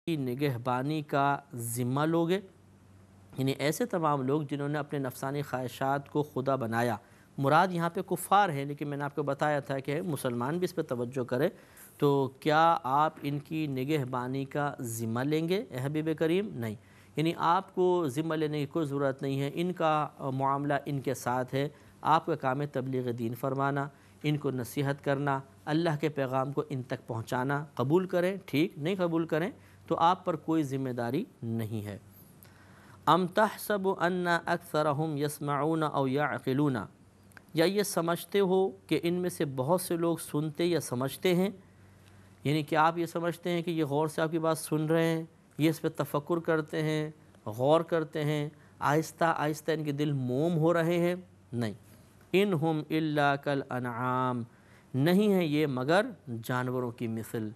کی نگہبانی کا ذمہ لوگے، یعنی ایسے تمام لوگ جنہوں نے اپنے نفسانی خواہشات کو خدا بنایا۔ مراد یہاں پہ کفار ہیں، لیکن میں نے آپ کو بتایا تھا کہ مسلمان بھی اس پہ توجہ کرے۔ تو کیا آپ ان کی نگہبانی کا ذمہ لیں گے اے حبیب کریم؟ نہیں، یعنی آپ کو ذمہ لینے کی کوئی ضرورت نہیں ہے، ان کا معاملہ ان کے ساتھ ہے۔ آپ کا کام ہے تبلیغ دین فرمانا، ان کو نصیحت کرنا، اللہ کے پیغام کو ان تک پہنچانا۔ قبول کریں ٹھیک، نہیں قبول کریں تو آپ پر کوئی ذمہ داری نہیں ہے۔ ام تحسب ان اکثرهم یسمعون او یعقلون، یا یہ سمجھتے ہو کہ ان میں سے بہت سے لوگ سنتے یا سمجھتے ہیں، یعنی کہ آپ یہ سمجھتے ہیں کہ یہ غور سے آپ کی بات سن رہے ہیں، یہ اس پہ تفکر کرتے ہیں، غور کرتے ہیں، آہستہ آہستہ ان کے دل موم ہو رہے ہیں؟ نہیں، انہم الا کالانعام، نہیں ہے یہ مگر جانوروں کی مثل،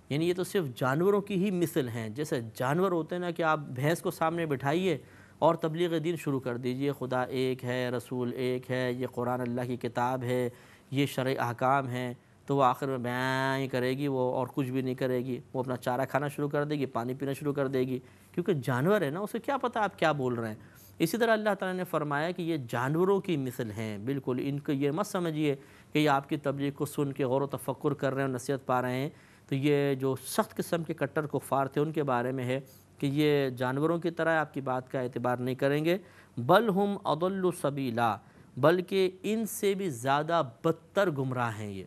یعنی یہ تو صرف جانوروں کی ہی مثل ہیں۔ جیسے جانور ہوتے ہیں نا، کہ آپ بھینس کو سامنے بٹھائیے اور تبلیغ دین شروع کر دیجئے، خدا ایک ہے، رسول ایک ہے، یہ قرآن اللہ کی کتاب ہے، یہ شرعی احکام ہیں، تو وہ آخر میں بیان ہی کرے گی، وہ اور کچھ بھی نہیں کرے گی، وہ اپنا چارہ کھانا شروع کر دے گی، پانی پینا شروع کر دے گی، کیونکہ جانور ہے نا، اسے کیا پتہ آپ کیا بول رہے ہیں۔ اسی طرح اللہ تعالیٰ نے فرمایا کہ یہ جانوروں کی مثل ہیں، بالکل ان کو یہ مت سمجھیے کہ یہ آپ کی تبلیغ کو سن کے غور و تفکر کر رہے ہیں اور نصیحت پا رہے ہیں۔ تو یہ جو سخت قسم کے کٹر کفار تھے ان کے بارے میں ہے کہ یہ جانوروں کی طرح آپ کی بات کا اعتبار نہیں کریں گے، بل ہم اضل سبیلا، بلکہ ان سے بھی زیادہ بدتر گمراہ ہیں یہ،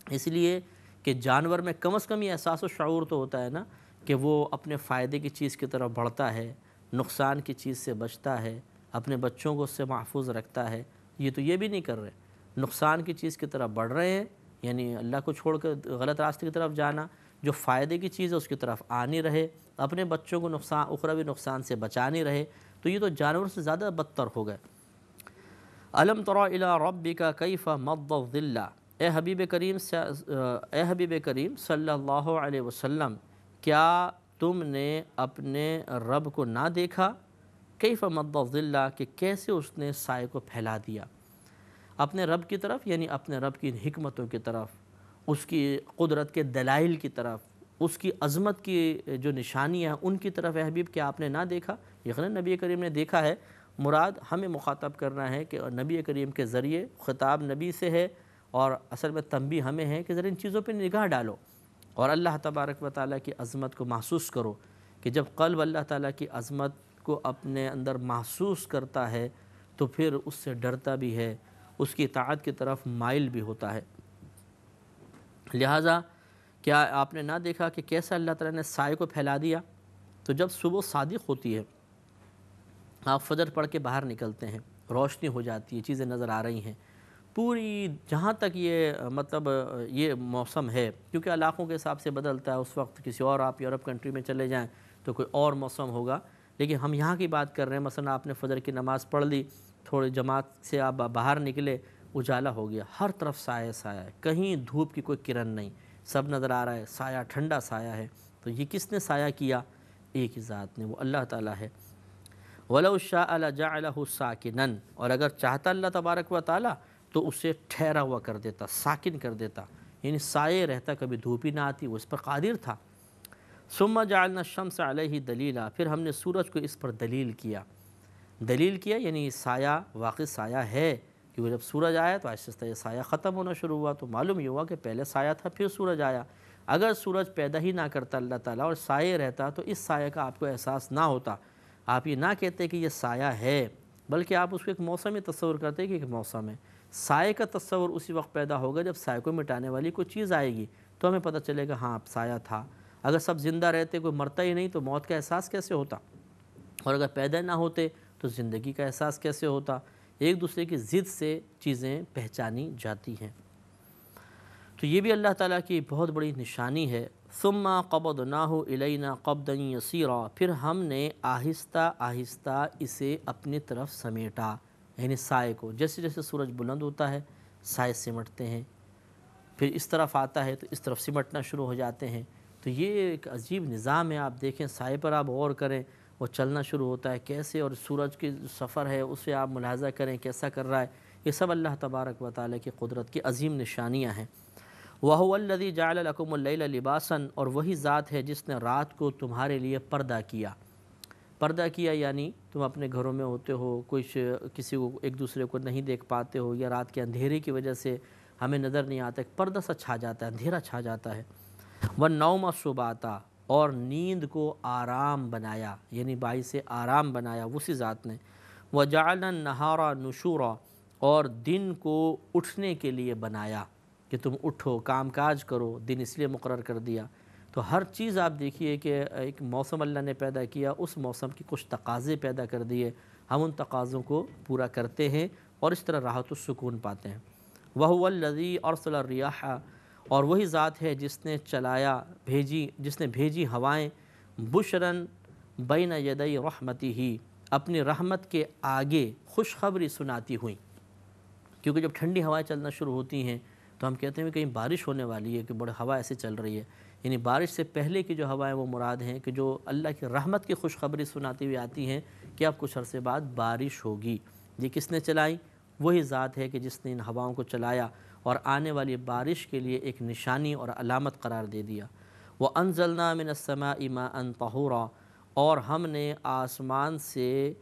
اس لیے کہ جانور میں کم از کم یہ احساس و شعور تو ہوتا ہے نا کہ وہ اپنے فائدے کی چیز کی طرف بڑھتا ہے، نقصان کی چیز سے بچتا ہے، اپنے بچوں کو اس سے محفوظ رکھتا ہے۔ یہ تو یہ بھی نہیں کر رہے، نقصان کی چیز کی طرف بڑھ رہے ہیں، یعنی اللہ کو چھوڑ کر غلط راستے کی طرف جانا، جو فائدے کی چیز ہے اس کی طرف آ نہیں رہے، اپنے بچوں کو نقصان اخروی نقصان سے بچا نہیں رہے، تو یہ تو جانور سے زیادہ بدتر ہو گئے۔ الم تر الی ربک کیف مد الظل، اے حبیب کریم صلی اللہ علیہ وسلم، کیا تم نے اپنے رب کو نہ دیکھا؟ کیف مد الظل، کہ کیسے اس نے سائے کو پھیلا دیا اپنے رب کی طرف، یعنی اپنے رب کی حکمتوں کی طرف، اس کی قدرت کے دلائل کی طرف، اس کی عظمت کی جو نشانیاں ہیں ان کی طرف۔ اے حبیب کیا آپ نے نہ دیکھا؟ یقیناً نبی کریم نے دیکھا ہے، مراد ہمیں مخاطب کرنا ہے کہ نبی کریم کے ذریعے خطاب نبی سے ہے، اور اصل میں تنبیہ ہمیں ہے کہ ذرا ان چیزوں پہ نگاہ ڈالو اور اللہ تبارک و تعالیٰ کی عظمت کو محسوس کرو، کہ جب قلب اللہ تعالیٰ کی عظمت کو اپنے اندر محسوس کرتا ہے تو پھر اس سے ڈرتا بھی ہے، اس کی اطاعت کی طرف مائل بھی ہوتا ہے۔ لہٰذا کیا آپ نے نہ دیکھا کہ کیسا اللہ تعالیٰ نے سائے کو پھیلا دیا؟ تو جب صبح صادق ہوتی ہے، آپ فجر پڑھ کے باہر نکلتے ہیں، روشنی ہو جاتی ہے، چیزیں نظر آ رہی ہیں پوری، جہاں تک یہ موسم ہے، کیونکہ علاقوں کے حساب سے بدلتا ہے، اس وقت کسی اور آپ یورپ کنٹری میں چلے جائیں تو کوئی اور موسم ہوگا، لیکن ہم یہاں کی بات کر رہے ہیں۔ مثلا آپ نے فجر کی نماز پڑھ لی، تھوڑی جماعت سے آپ باہر نکلے، اجالا ہو گیا، ہر طرف سایہ سایہ ہے، کہیں دھوپ کی کوئی کرن نہیں، سب نظر آ رہا ہے، سایہ ٹھنڈا سایہ ہے۔ تو یہ کس نے سایہ کیا؟ ایک ہی ذات نے، وہ اللہ تعالیٰ ہے۔ وَلَوْ شَاءَ لَجَعَلَهُ سَاكِنًا، اور اگر چاہتا اللہ تبارک و تعالیٰ تو اسے ٹھہرا ہوا کر دیتا، ساکن کر دیتا، یعنی سائے رہتا، کبھی دھوپ ہی نہ آتی، وہ اس پر قادر تھا۔ ثُمَّ جَعَلْنَا الشَّمْسَ عَلَيْهِ دَلِيلًا، پھر ہم نے سورج کو اس پر دلیل کیا، یعنی سایہ واقعی سایہ ہے، کیونکہ جب سورج آیا تو آہستہ آہستہ یہ سایہ ختم ہونا شروع ہوا، تو معلوم یہ ہوا کہ پہلے سایہ تھا پھر سورج آیا۔ اگر سورج پیدا ہی نہ کرتا اللہ تعالیٰ اور سایہ رہتا تو اس سایہ کا آپ کو احساس نہ ہوتا، آپ یہ نہ کہتے کہ یہ سایہ ہے، بلکہ آپ اس کو ایک موسم تصور کرتے کہ ایک موسم ہے۔ سائے کا تصور اسی وقت پیدا ہوگا جب سائے کو مٹانے والی کوئی چیز آئے گی، تو ہمیں پتہ چلے گا ہاں اب سایہ تھا۔ اگر سب زندہ رہتے، کوئی مرتا ہی نہیں، تو موت کا احساس کیسے ہوتا؟ اور اگر پیدا نہ ہوتے تو زندگی کا احساس کیسے ہوتا؟ ایک دوسرے کی ضد سے چیزیں پہچانی جاتی ہیں۔ تو یہ بھی اللہ تعالیٰ کی بہت بڑی نشانی ہے۔ ثُمَّ قَبَضْنَاهُ إِلَيْنَا قَبْضًا يَسِيرًا، پھر ہم نے آہستہ آہستہ اسے اپنی طرف سمیٹا، یعنی سائے کو، جیسے جیسے سورج بلند ہوتا ہے سائے سمٹتے ہیں، پھر اس طرف آتا ہے تو اس طرف سمٹنا شروع ہو جاتے ہیں۔ تو یہ ایک عجیب نظام ہے، آپ دیکھیں سائے پر آپ غور کریں، وہ چلنا شروع ہوتا ہے کیسے، اور سورج کی سفر ہے اسے آپ ملاحظہ کریں کیسا کر رہا ہے۔ یہ سب اللہ تبارک و تعالیٰ کی قدرت کی عظیم نشانیاں ہیں۔ وَهُوَ الَّذِي جَعَلَ لَكُمُ اللَّيْلَ لِبَاسًا، اور وہی ذات ہے جس نے رات کو تمہارے لیے پردہ کیا۔ پردہ کیا یعنی تم اپنے گھروں میں ہوتے ہو، کسی کو ایک دوسرے کو نہیں دیکھ پاتے ہو، یا رات کے اندھیرے کی وجہ سے ہمیں نظر نہیں آتا، ایک پردہ سا چھا جاتا ہے، اندھیرا چھا جاتا ہے۔ وَالنَّوْمَ سُبَاتًا، اور نیند کو آرام بنایا، یعنی باعث آرام بنایا اسی ذات نے۔ وَجَعَلْنَا النَّهَارَ نُشُورًا، اور دن کو اٹھنے کے لیے بنایا کہ تم اٹھو کام کاج کرو، دن اس لیے مقرر کر دیا۔ تو ہر چیز آپ دیکھیے کہ ایک موسم اللہ نے پیدا کیا، اس موسم کی کچھ تقاضے پیدا کر دیے، ہم ان تقاضوں کو پورا کرتے ہیں اور اس طرح راحت و سکون پاتے ہیں۔ وَهُوَ الَّذِي أَرْسَلَ الرِّيَاحَ، اور وہی ذات ہے جس نے بھیجی ہوائیں، بشراً بین یدی رحمتہ، اپنی رحمت کے آگے خوشخبری سناتی ہوئیں۔ کیونکہ جب ٹھنڈی ہوائیں چلنا شروع ہوتی ہیں تو ہم کہتے ہیں کہ کہیں بارش ہونے والی ہے، کہ بڑی ہوا ایسے چل رہی ہے، یعنی بارش سے پہلے کی جو ہوائیں وہ مراد ہیں کہ جو اللہ کی رحمت کی خوشخبری سناتی ہوئی آتی ہیں کہ اب کچھ عرصے بعد بارش ہوگی۔ یہ کس نے چلائی؟ وہی ذات ہے کہ جس نے ان ہواؤں کو چلایا اور آنے والی بارش کے لیے ایک نشانی اور علامت قرار دے دیا۔ وَأَنزَلْنَا مِنَ السَّمَاءِ مَاءً طَهُورًا، اور ہم نے آسمان سے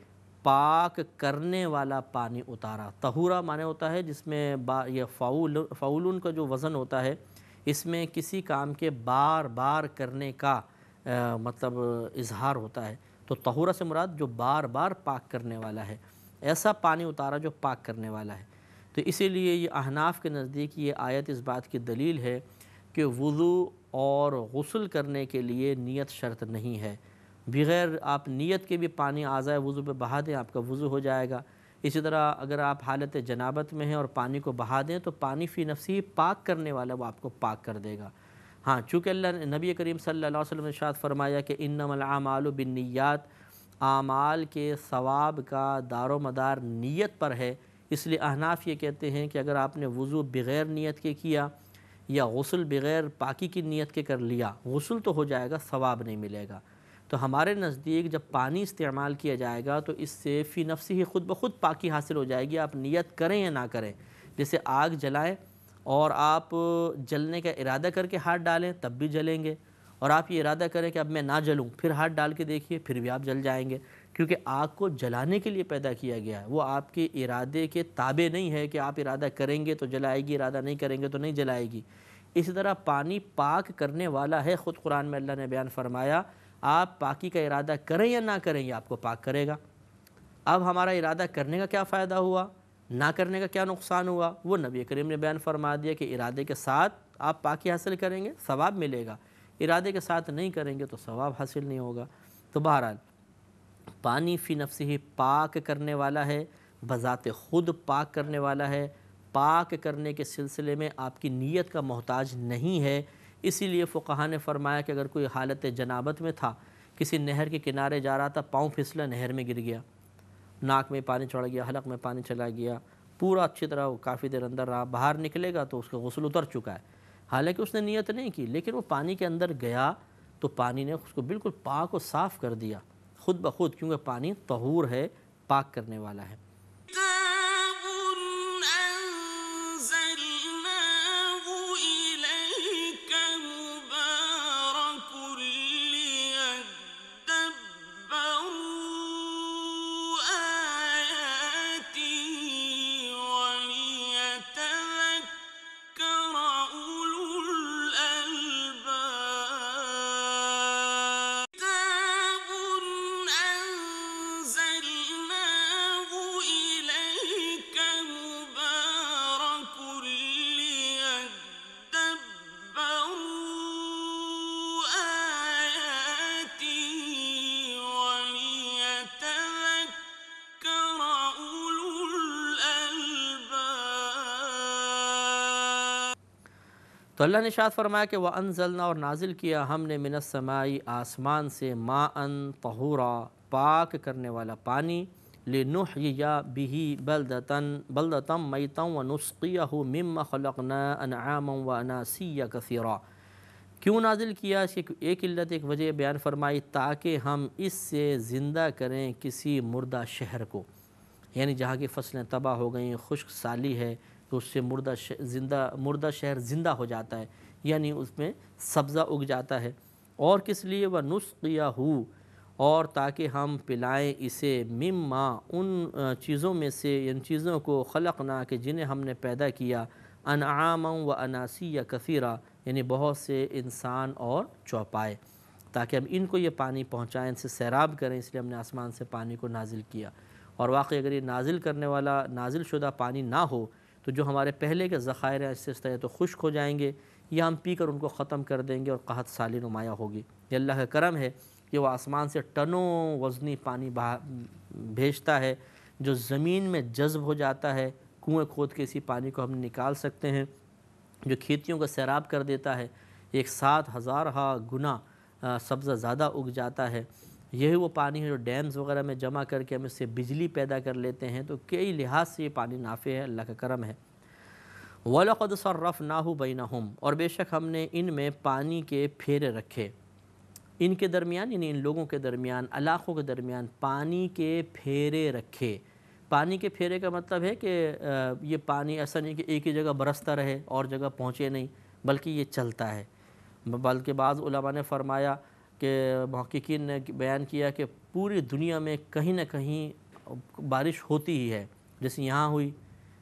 پاک کرنے والا پانی اتارا۔ طہورا معنی ہوتا ہے جس میں یہ فعولن کا جو وزن ہوتا ہے، اس میں کسی کام کے بار بار کرنے کا مطلب اظہار ہوتا ہے۔ تو طہورا سے مراد جو بار بار پاک کرنے والا ہے، ایسا پانی اتارا جو پاک کرنے والا ہے۔ تو اسی لیے یہ احناف کے نزدیک یہ آیت اس بات کی دلیل ہے کہ وضو اور غسل کرنے کے لیے نیت شرط نہیں ہے، بغیر آپ نیت کے بھی پانی اعضائے وضو پہ بہا دیں آپ کا وضو ہو جائے گا۔ اسی طرح اگر آپ حالت جنابت میں ہیں اور پانی کو بہا دیں تو پانی فی نفسی پاک کرنے والا وہ آپ کو پاک کر دے گا۔ ہاں، چونکہ اللہ نے نبی کریم صلی اللہ علیہ وسلم نے ارشاد فرمایا کہ انما الاعمال بالنیات، اعمال کے ثواب کا دار و مدار نیت پر ہے، اس لیے احناف یہ کہتے ہیں کہ اگر آپ نے وضو بغیر نیت کے کیا یا غسل بغیر پاکی کی نیت کے کر لیا، غسل تو ہو جائے گا، ثواب نہیں ملے گا۔ تو ہمارے نزدیک جب پانی استعمال کیا جائے گا تو اس سے فی نفسی ہی خود بخود پاکی حاصل ہو جائے گی، آپ نیت کریں یا نہ کریں۔ جیسے آگ جلائیں اور آپ جلنے کا ارادہ کر کے ہاتھ ڈالیں تب بھی جلیں گے، اور آپ یہ ارادہ کریں کہ اب میں نہ جلوں پھر ہاتھ ڈال کے دیکھیے پھر بھی آپ جل جائیں گے، کیونکہ آگ کو جلانے کے لیے پیدا کیا گیا ہے، وہ آپ کے ارادے کے تابع نہیں ہے کہ آپ ارادہ کریں گے تو جلائے گی، ارادہ نہیں کریں گے تو نہیں جلائے گی۔ اسی طرح پانی پاک کرنے والا ہے، خود قرآن میں اللہ نے بیان فرمایا آپ پاکی کا ارادہ کریں یا نہ کریں یہ آپ کو پاک کرے گا۔ اب ہمارا ارادہ کرنے کا کیا فائدہ ہوا، نہ کرنے کا کیا نقصان ہوا، وہ نبی کریم نے بیان فرما دیا کہ ارادے کے ساتھ آپ پاکی حاصل کریں گے ثواب ملے گا، ارادے کے ساتھ نہیں کریں گے تو ثواب حاصل نہیں ہوگا۔ تو بہرحال پانی فی نفسہ ہی پاک کرنے والا ہے، بذات خود پاک کرنے والا ہے، پاک کرنے کے سلسلے میں آپ کی نیت کا محتاج نہیں ہے۔ اسی لیے فقہاء نے فرمایا کہ اگر کوئی حالت جنابت میں تھا، کسی نہر کے کنارے جا رہا تھا، پاؤں پھسلا نہر میں گر گیا، ناک میں پانی چڑھ گیا، حلق میں پانی چلا گیا، پورا اچھی طرح وہ کافی دیر اندر رہا، باہر نکلے گا تو اس کا غسل اتر چکا ہے، حالانکہ اس نے نیت نہیں کی، لیکن وہ پانی کے اندر گیا تو پانی نے اس کو بالکل پاک و صاف کر دیا خود بخود، کیونکہ پانی طہور ہے، پاک کرنے والا ہے۔ تو اللہ نے ارشاد فرمایا کہ وَأَنزَلْنَا، اور نازل کیا ہم نے مِنَ السَّمَاءِ آسمان سے مَاءً طَہُورًا پاک کرنے والا پانی، لِنُحْيِيَ بِهِ بَلْدَةً مَيْتًا وَنُسْقِيَهُ مِمَّا خَلَقْنَا أَنْعَامًا وَأَنَاسِيَّ كَثِيرًا۔ کیوں نازل کیا؟ اس کی ایک علت ایک وجہ بیان فرمائی تاکہ ہم اس سے زندہ کریں کسی مردہ شہر کو، یعنی جہاں کی فصلیں تباہ ہو گئیں، خشک سالی ہے، تو اس سے مردہ شہر زندہ ہو جاتا ہے، یعنی اس میں سبزہ اگ جاتا ہے۔ اور کس لیے؟ وَنُسْقِيَهُ، اور تاکہ ہم پلائیں اسے مما، ان چیزوں میں سے، ان چیزوں کو خلقنا کہ جنہیں ہم نے پیدا کیا، انعاما و اناسیہ کثیرہ، یعنی بہت سے انسان اور چوپائے، تاکہ ہم ان کو یہ پانی پہنچائیں، ان سے سیراب کریں، اس لیے ہم نے آسمان سے پانی کو نازل کیا۔ اور واقعی اگر یہ نازل کرنے والا نازل شدہ پانی نہ ہو تو جو ہمارے پہلے کے ذخائر ہیں اس سے تو خشک ہو جائیں گے، یا ہم پی کر ان کو ختم کر دیں گے اور قحط سالی نمایاں ہوگی۔ یہ اللہ کا کرم ہے کہ وہ آسمان سے ٹنوں وزنی پانی بھیجتا ہے جو زمین میں جذب ہو جاتا ہے، کنویں کھود کے اسی پانی کو ہم نکال سکتے ہیں، جو کھیتیوں کو سیراب کر دیتا ہے، 1,000,000 گنا سبزہ زیادہ اگ جاتا ہے۔ یہی وہ پانی ہے جو ڈیمز وغیرہ میں جمع کر کے ہم اس سے بجلی پیدا کر لیتے ہیں، تو کئی لحاظ سے یہ پانی نافع ہے، اللہ کا کرم ہے۔ وَلَقَدْ صَرَّفْنَاهُ بَيْنَهُمْ، اور بے شک ہم نے ان میں پانی کے پھیرے رکھے، ان کے درمیان یعنی ان لوگوں کے درمیان، علاقوں کے درمیان پانی کے پھیرے رکھے۔ پانی کے پھیرے کا مطلب ہے کہ یہ پانی ایسا نہیں کہ ایک ہی جگہ برستا رہے اور جگہ پہنچے نہیں، بلکہ یہ چلتا ہے۔ بلکہ بعض علماء نے فرمایا کہ محققین نے بیان کیا کہ پوری دنیا میں کہیں نہ کہیں بارش ہوتی ہی ہے، جیسے یہاں ہوئی،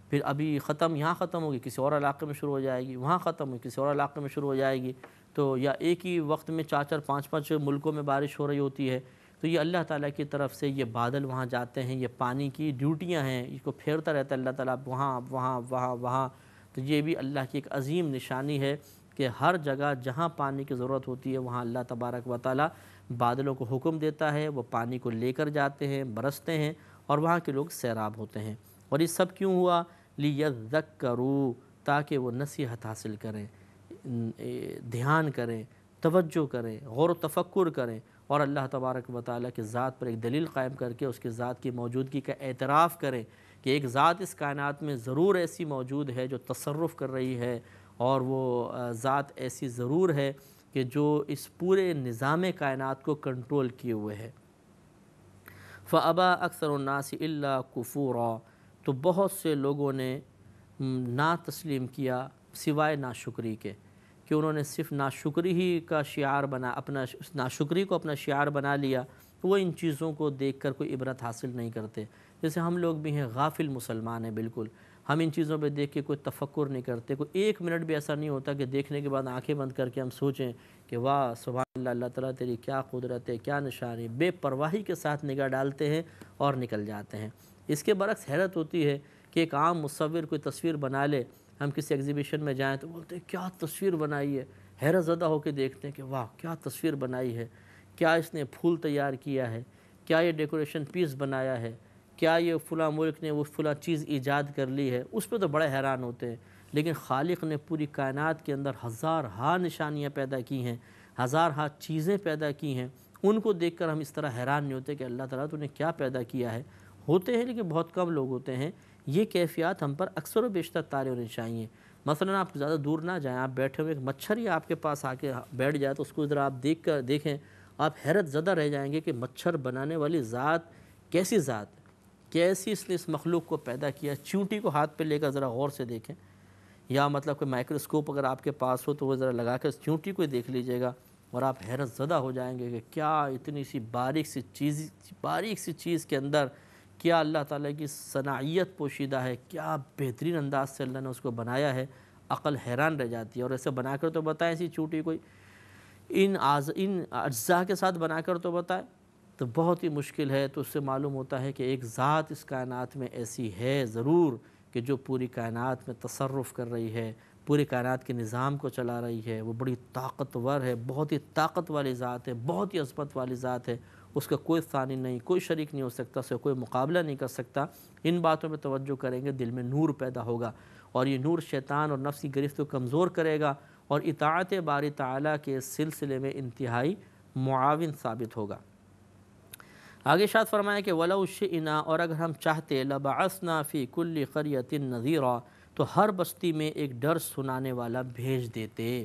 پھر ابھی ختم، یہاں ختم ہوگی، کسی اور علاقے میں شروع ہو جائے گی، وہاں ختم ہوگی، کسی اور علاقے میں شروع ہو جائے گی، تو یا ایک ہی وقت میں 4 5 ملکوں میں بارش ہو رہی ہوتی ہے۔ تو یہ اللہ تعالیٰ کی طرف سے یہ بادل وہاں جاتے ہیں، یہ پانی کی ڈیوٹیاں ہیں، اس کو پھیرتا رہتا ہے اللہ تعالیٰ، وہاں وہاں وہاں وہاں۔ تو یہ بھی اللہ کی ایک عظیم نشانی ہے کہ ہر جگہ جہاں پانی کی ضرورت ہوتی ہے وہاں اللہ تبارک و تعالیٰ بادلوں کو حکم دیتا ہے، وہ پانی کو لے کر جاتے ہیں، برستے ہیں، اور وہاں کے لوگ سیراب ہوتے ہیں۔ اور یہ سب کیوں ہوا؟ لِيَذَّكَّرُوا، تاکہ وہ نصیحت حاصل کریں، دھیان کریں، توجہ کریں، غور و تفکر کریں، اور اللہ تبارک و تعالیٰ کی ذات پر ایک دلیل قائم کر کے اس کی ذات کی موجودگی کا اعتراف کریں کہ ایک ذات اس کائنات میں ضرور ایسی موجود ہے جو تصرف کر رہی ہے، اور وہ ذات ایسی ضرور ہے کہ جو اس پورے نظام کائنات کو کنٹرول کیے ہوئے ہے۔ فَأَبَى أَكْثَرُ النَّاسِ إِلَّا كُفُورًا، تو بہت سے لوگوں نے نا تسلیم کیا سوائے ناشکری کے، کہ انہوں نے صرف ناشکری ہی کا شعار اپنا ناشکری کو اپنا شعار بنا لیا، وہ ان چیزوں کو دیکھ کر کوئی عبرت حاصل نہیں کرتے۔ جیسے ہم لوگ بھی ہیں، غافل مسلمان ہیں بالکل، ہم ان چیزوں پہ دیکھ کے کوئی تفکر نہیں کرتے، کوئی 1 منٹ بھی ایسا نہیں ہوتا کہ دیکھنے کے بعد آنکھیں بند کر کے ہم سوچیں کہ واہ سبحان اللہ، اللہ تعالیٰ تیری کیا قدرت ہے، کیا نشانی، بے پرواہی کے ساتھ نگاہ ڈالتے ہیں اور نکل جاتے ہیں۔ اس کے برعکس حیرت ہوتی ہے کہ ایک عام مصور کوئی تصویر بنا لے، ہم کسی ایگزیبیشن میں جائیں تو بولتے ہیں کیا تصویر بنائی ہے، حیرت زدہ ہو کے دیکھتے ہیں کہ واہ کیا تصویر بنائی ہے، کیا اس نے پھول تیار کیا ہے، کیا یہ ڈیکوریشن پیس بنایا ہے، کیا یہ فلاں ملک نے وہ فلاں چیز ایجاد کر لی ہے، اس پہ تو بڑے حیران ہوتے ہیں۔ لیکن خالق نے پوری کائنات کے اندر ہزارہا نشانیاں پیدا کی ہیں، ہزارہا چیزیں پیدا کی ہیں، ان کو دیکھ کر ہم اس طرح حیران نہیں ہوتے کہ اللہ تعالیٰ تو نے کیا پیدا کیا ہے۔ ہوتے ہیں لیکن بہت کم لوگ ہوتے ہیں، یہ کیفیات ہم پر اکثر و بیشتر طاری ہونی چاہیے۔ مثلا آپ زیادہ دور نہ جائیں، آپ بیٹھے ہوئے ایک مچھر ہی آپ کے پاس آ کے بیٹھ جائے تو اس کو ذرا آپ دیکھیں، آپ حیرت زدہ رہ جائیں گے کہ مچھر بنانے والی ذات کیسی ذات ہے، کیسی اس نے اس مخلوق کو پیدا کیا۔ چیونٹی کو ہاتھ پہ لے کر ذرا غور سے دیکھیں، یا مطلب کہ مائکروسکوپ اگر آپ کے پاس ہو تو وہ ذرا لگا کر چیونٹی کو دیکھ لیجئے گا، اور آپ حیرت زدہ ہو جائیں گے کہ کیا اتنی سی باریک سی چیز کے اندر کیا اللہ تعالیٰ کی صنعیت پوشیدہ ہے، کیا بہترین انداز سے اللہ نے اس کو بنایا ہے، عقل حیران رہ جاتی ہے۔ اور ایسے بنا کر تو بتائیں اسی چیونٹی کوئی ان اجزاء کے ساتھ بنا کر تو بتائے تو بہت ہی مشکل ہے۔ تو اس سے معلوم ہوتا ہے کہ ایک ذات اس کائنات میں ایسی ہے ضرور کہ جو پوری کائنات میں تصرف کر رہی ہے، پوری کائنات کے نظام کو چلا رہی ہے، وہ بڑی طاقتور ہے، بہت ہی طاقت والی ذات ہے، بہت ہی عظمت والی ذات ہے، اس کا کوئی ثانی نہیں، کوئی شریک نہیں ہو سکتا، اس کا کوئی مقابلہ نہیں کر سکتا۔ ان باتوں میں توجہ کریں گے دل میں نور پیدا ہوگا، اور یہ نور شیطان اور نفس کی گرفت کو کمزور کرے گا، اور اطاعت باری تعالیٰ کے سلسلے میں انتہائی معاون ثابت ہوگا۔ آگے ارشاد فرمایا کہ وَلَوْ شِئْنَا، اور اگر ہم چاہتے لَبَعَثْنَا فِي كُلِّ قَرْيَةٍ نَذِيرًا، تو ہر بستی میں ایک ڈر سنانے والا بھیج دیتے۔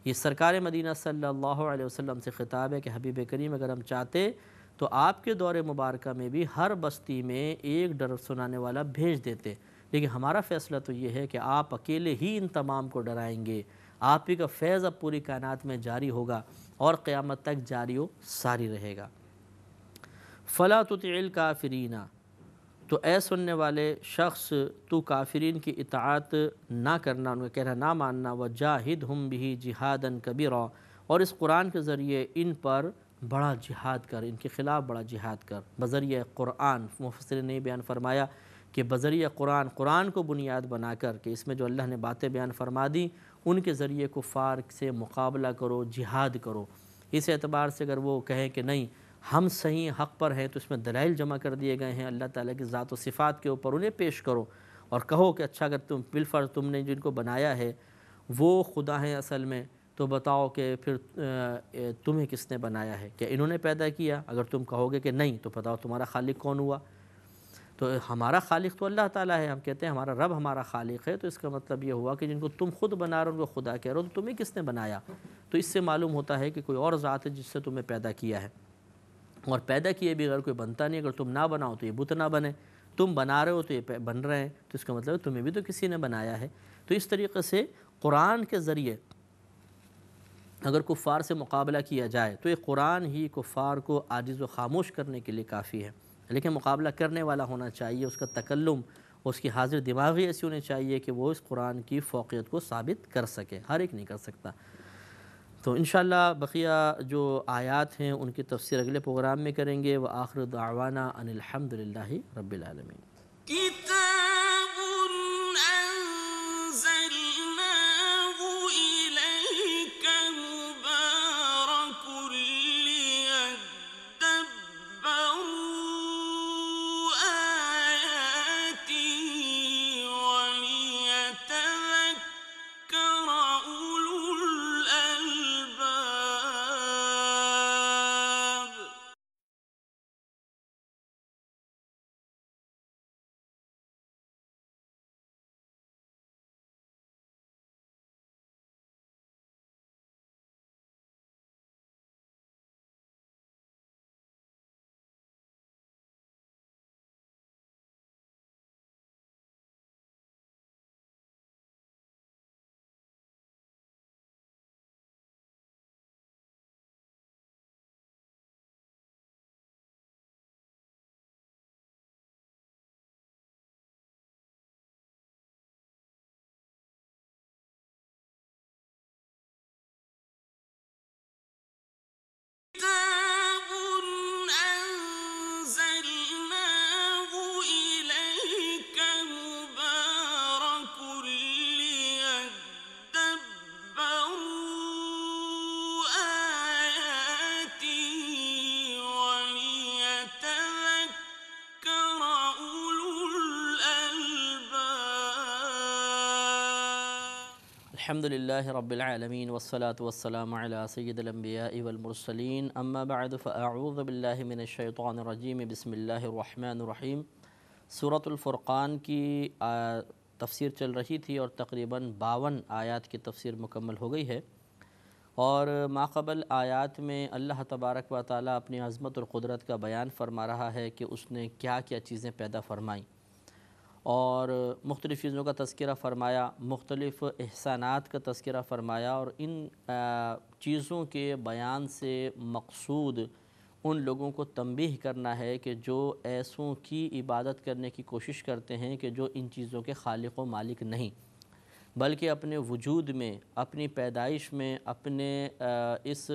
یہ سرکار مدینہ صلی اللہ علیہ وسلم سے خطاب ہے کہ حبیب کریم اگر ہم چاہتے تو آپ کے دور مبارکہ میں بھی ہر بستی میں ایک ڈر سنانے والا بھیج دیتے، لیکن ہمارا فیصلہ تو یہ ہے کہ آپ اکیلے ہی ان تمام کو ڈرائیں گے، آپ ہی کا فیض اب پوری کائنات میں جاری ہوگا اور قیامت تک جاری و ساری رہے گا۔ فَلَا تُطِعِ الْكَافِرِينَ، تو اے سننے والے شخص تو کافرین کی اطاعت نہ کرنا، ان کا کہنا نہ ماننا، وَجَاهِدْهُمْ بِهِ جِهَادًا كَبِيرًا، اور اس قرآن کے ذریعے ان پر بڑا جہاد کر، ان کے خلاف بڑا جہاد کر بذریعہ قرآن۔ مفسرین نے بیان فرمایا کہ بذریعہ قرآن کو بنیاد بنا کر کہ اس میں جو اللہ نے باتیں بیان فرما دی ان کے ذریعے کفار سے مقابلہ کرو، جہاد کرو۔ اس اعتبار سے اگر وہ کہیں کہ نہیں ہم صحیح حق پر ہیں تو اس میں دلائل جمع کر دیے گئے ہیں اللہ تعالیٰ کی ذات و صفات کے اوپر، انہیں پیش کرو اور کہو کہ اچھا اگر تم بالفرض تم نے جن کو بنایا ہے وہ خدا ہیں اصل میں، تو بتاؤ کہ پھر تمہیں کس نے بنایا ہے، کیا انہوں نے پیدا کیا؟ اگر تم کہو گے کہ نہیں تو بتاؤ تمہارا خالق کون ہوا؟ تو ہمارا خالق تو اللہ تعالیٰ ہے، ہم کہتے ہیں ہمارا رب ہمارا خالق ہے، تو اس کا مطلب یہ ہوا کہ جن کو تم خود بنا رہے ہو ان کو خدا کہہ رہے ہو، تو تمہیں کس نے بنایا؟ تو اس سے معلوم ہوتا ہے کہ کوئی اور ذات ہے جس سے تمہیں پیدا کیا ہے، اور پیدا کیے بھی اگر کوئی بنتا نہیں، اگر تم نہ بناؤ تو یہ بت نہ بنے، تم بنا رہے ہو تو یہ بن رہے ہیں، تو اس کا مطلب تمہیں بھی تو کسی نے بنایا ہے۔ تو اس طریقے سے قرآن کے ذریعے اگر کفار سے مقابلہ کیا جائے تو یہ قرآن ہی کفار کو عاجز و خاموش کرنے کے لیے کافی ہے، لیکن مقابلہ کرنے والا ہونا چاہیے، اس کا تکلم، اس کی حاضر دماغی ایسی ہونی چاہیے کہ وہ اس قرآن کی فوقیت کو ثابت کر سکے، ہر ایک نہیں کر سکتا۔ تو انشاءاللہ بقیہ جو آیات ہیں ان کی تفسیر اگلے پروگرام میں کریں گے۔ وآخر دعوانا ان الحمدللہ رب العالمین۔ الحمدللہ رب العالمین والصلاة والسلام علی سید الانبیاء والمرسلین، اما بعد فاعوذ باللہ من الشیطان الرجیم، بسم اللہ الرحمن الرحیم۔ سورۃ الفرقان کی تفسیر چل رہی تھی اور تقریباً 52 آیات کی تفسیر مکمل ہو گئی ہے، اور ماقبل آیات میں اللہ تبارک و تعالیٰ اپنی عظمت اور قدرت کا بیان فرما رہا ہے کہ اس نے کیا کیا چیزیں پیدا فرمائیں، اور مختلف چیزوں کا تذکرہ فرمایا، مختلف احسانات کا تذکرہ فرمایا، اور ان چیزوں کے بیان سے مقصود ان لوگوں کو تنبیہ کرنا ہے کہ جو ایسوں کی عبادت کرنے کی کوشش کرتے ہیں کہ جو ان چیزوں کے خالق و مالک نہیں، بلکہ اپنے وجود میں، اپنی پیدائش میں، اپنے اس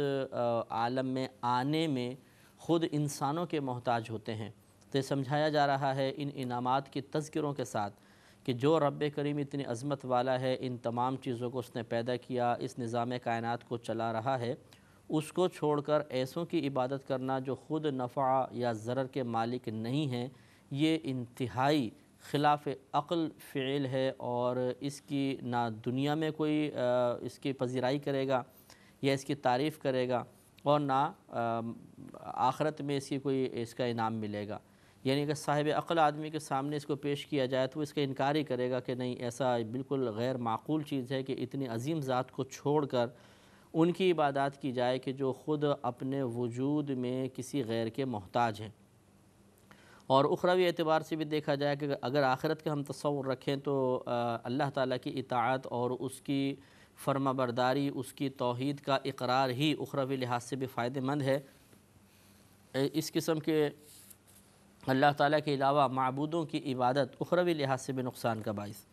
عالم میں آنے میں خود انسانوں کے محتاج ہوتے ہیں۔ تو یہ سمجھایا جا رہا ہے ان انعامات کے تذکروں کے ساتھ کہ جو رب کریم اتنی عظمت والا ہے، ان تمام چیزوں کو اس نے پیدا کیا، اس نظام کائنات کو چلا رہا ہے، اس کو چھوڑ کر ایسوں کی عبادت کرنا جو خود نفع یا ضرر کے مالک نہیں ہیں، یہ انتہائی خلاف عقل فعل ہے، اور اس کی نہ دنیا میں کوئی اس کی پذیرائی کرے گا یا اس کی تعریف کرے گا، اور نہ آخرت میں اس کا انعام ملے گا۔ یعنی کہ صاحب عقل آدمی کے سامنے اس کو پیش کیا جائے تو اس کا انکار ہی کرے گا کہ نہیں، ایسا بالکل غیر معقول چیز ہے کہ اتنی عظیم ذات کو چھوڑ کر ان کی عبادات کی جائے کہ جو خود اپنے وجود میں کسی غیر کے محتاج ہیں۔ اور اخروی اعتبار سے بھی دیکھا جائے کہ اگر آخرت کا ہم تصور رکھیں تو اللہ تعالیٰ کی اطاعت اور اس کی فرما برداری، اس کی توحید کا اقرار ہی اخروی لحاظ سے بھی فائدہ مند ہے۔ اس قسم کے اللہ تعالیٰ کے علاوہ معبودوں کی عبادت اخروی لحاظ سے بھی نقصان کا باعث۔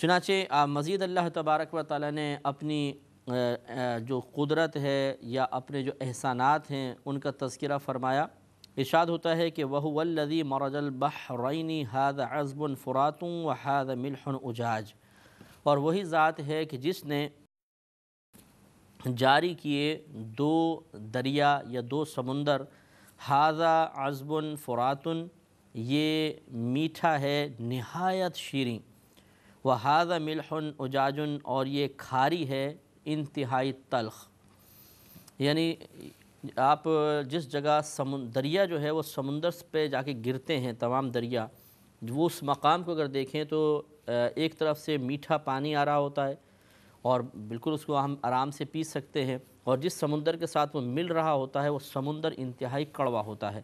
چنانچہ مزید اللہ تبارک و تعالیٰ نے اپنی جو قدرت ہے یا اپنے جو احسانات ہیں ان کا تذکرہ فرمایا۔ ارشاد ہوتا ہے کہ وَهُوَ الَّذِي مَرَجَ الْبَحْرَيْنِ هَذَا عَذْبٌ فُرَاتٌ وَهَذَا مِلْحٌ أُجَاجٌ، اور وہی ذات ہے کہ جس نے جاری کیے دو دریا یا دو سمندر، هَذَا عَذْبٌ فُرَاتٌ، یہ میٹھا ہے نہایت شیریں، وَهَذَا مِلْحٌ أُجَاجٌ، اور یہ کھاری ہے انتہائی تلخ۔ یعنی آپ جس جگہ دریا جو ہے وہ سمندر پہ جا کے گرتے ہیں، تمام دریا وہ اس مقام کو اگر دیکھیں تو ایک طرف سے میٹھا پانی آ رہا ہوتا ہے اور بالکل اس کو ہم آرام سے پی سکتے ہیں، اور جس سمندر کے ساتھ وہ مل رہا ہوتا ہے وہ سمندر انتہائی کڑوا ہوتا ہے۔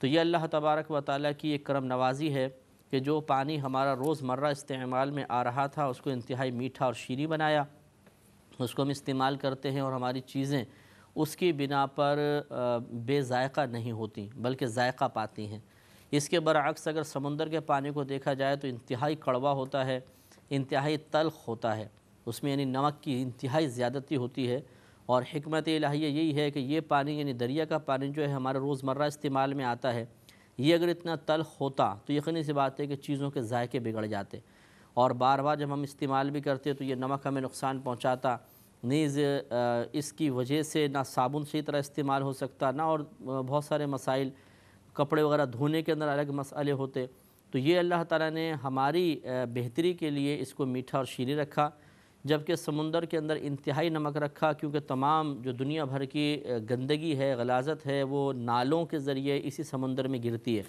تو یہ اللہ تبارک و تعالیٰ کی ایک کرم نوازی ہے کہ جو پانی ہمارا روز مرہ استعمال میں آ رہا تھا اس کو انتہائی میٹھا اور شیریں بنایا، اس کو ہم استعمال کرتے ہیں اور ہماری چیزیں اس کی بنا پر بے ذائقہ نہیں ہوتی بلکہ ذائقہ پاتی ہیں۔ اس کے برعکس اگر سمندر کے پانی کو دیکھا جائے تو انتہائی کڑوا ہوتا ہے، انتہائی تلخ ہوتا ہے، اس میں یعنی نمک کی انتہائی زیادتی ہوتی ہے۔ اور حکمت الہیہ یہی ہے کہ یہ پانی یعنی دریا کا پانی جو ہے ہمارے روزمرہ استعمال میں آتا ہے، یہ اگر اتنا تلخ ہوتا تو یقینی سی بات ہے کہ چیزوں کے ذائقے بگڑ جاتے، اور بار بار جب ہم استعمال بھی کرتے تو یہ نمک ہمیں نقصان پہنچاتا، نیز اس کی وجہ سے نہ صابن صحیح طرح استعمال ہو سکتا، نہ اور بہت سارے مسائل، کپڑے وغیرہ دھونے کے اندر الگ مسئلے ہوتے۔ تو یہ اللہ تعالیٰ نے ہماری بہتری کے لیے اس کو میٹھا اور شیریں رکھا، جبکہ سمندر کے اندر انتہائی نمک رکھا، کیونکہ تمام جو دنیا بھر کی گندگی ہے، غلاظت ہے، وہ نالوں کے ذریعے اسی سمندر میں گرتی ہے،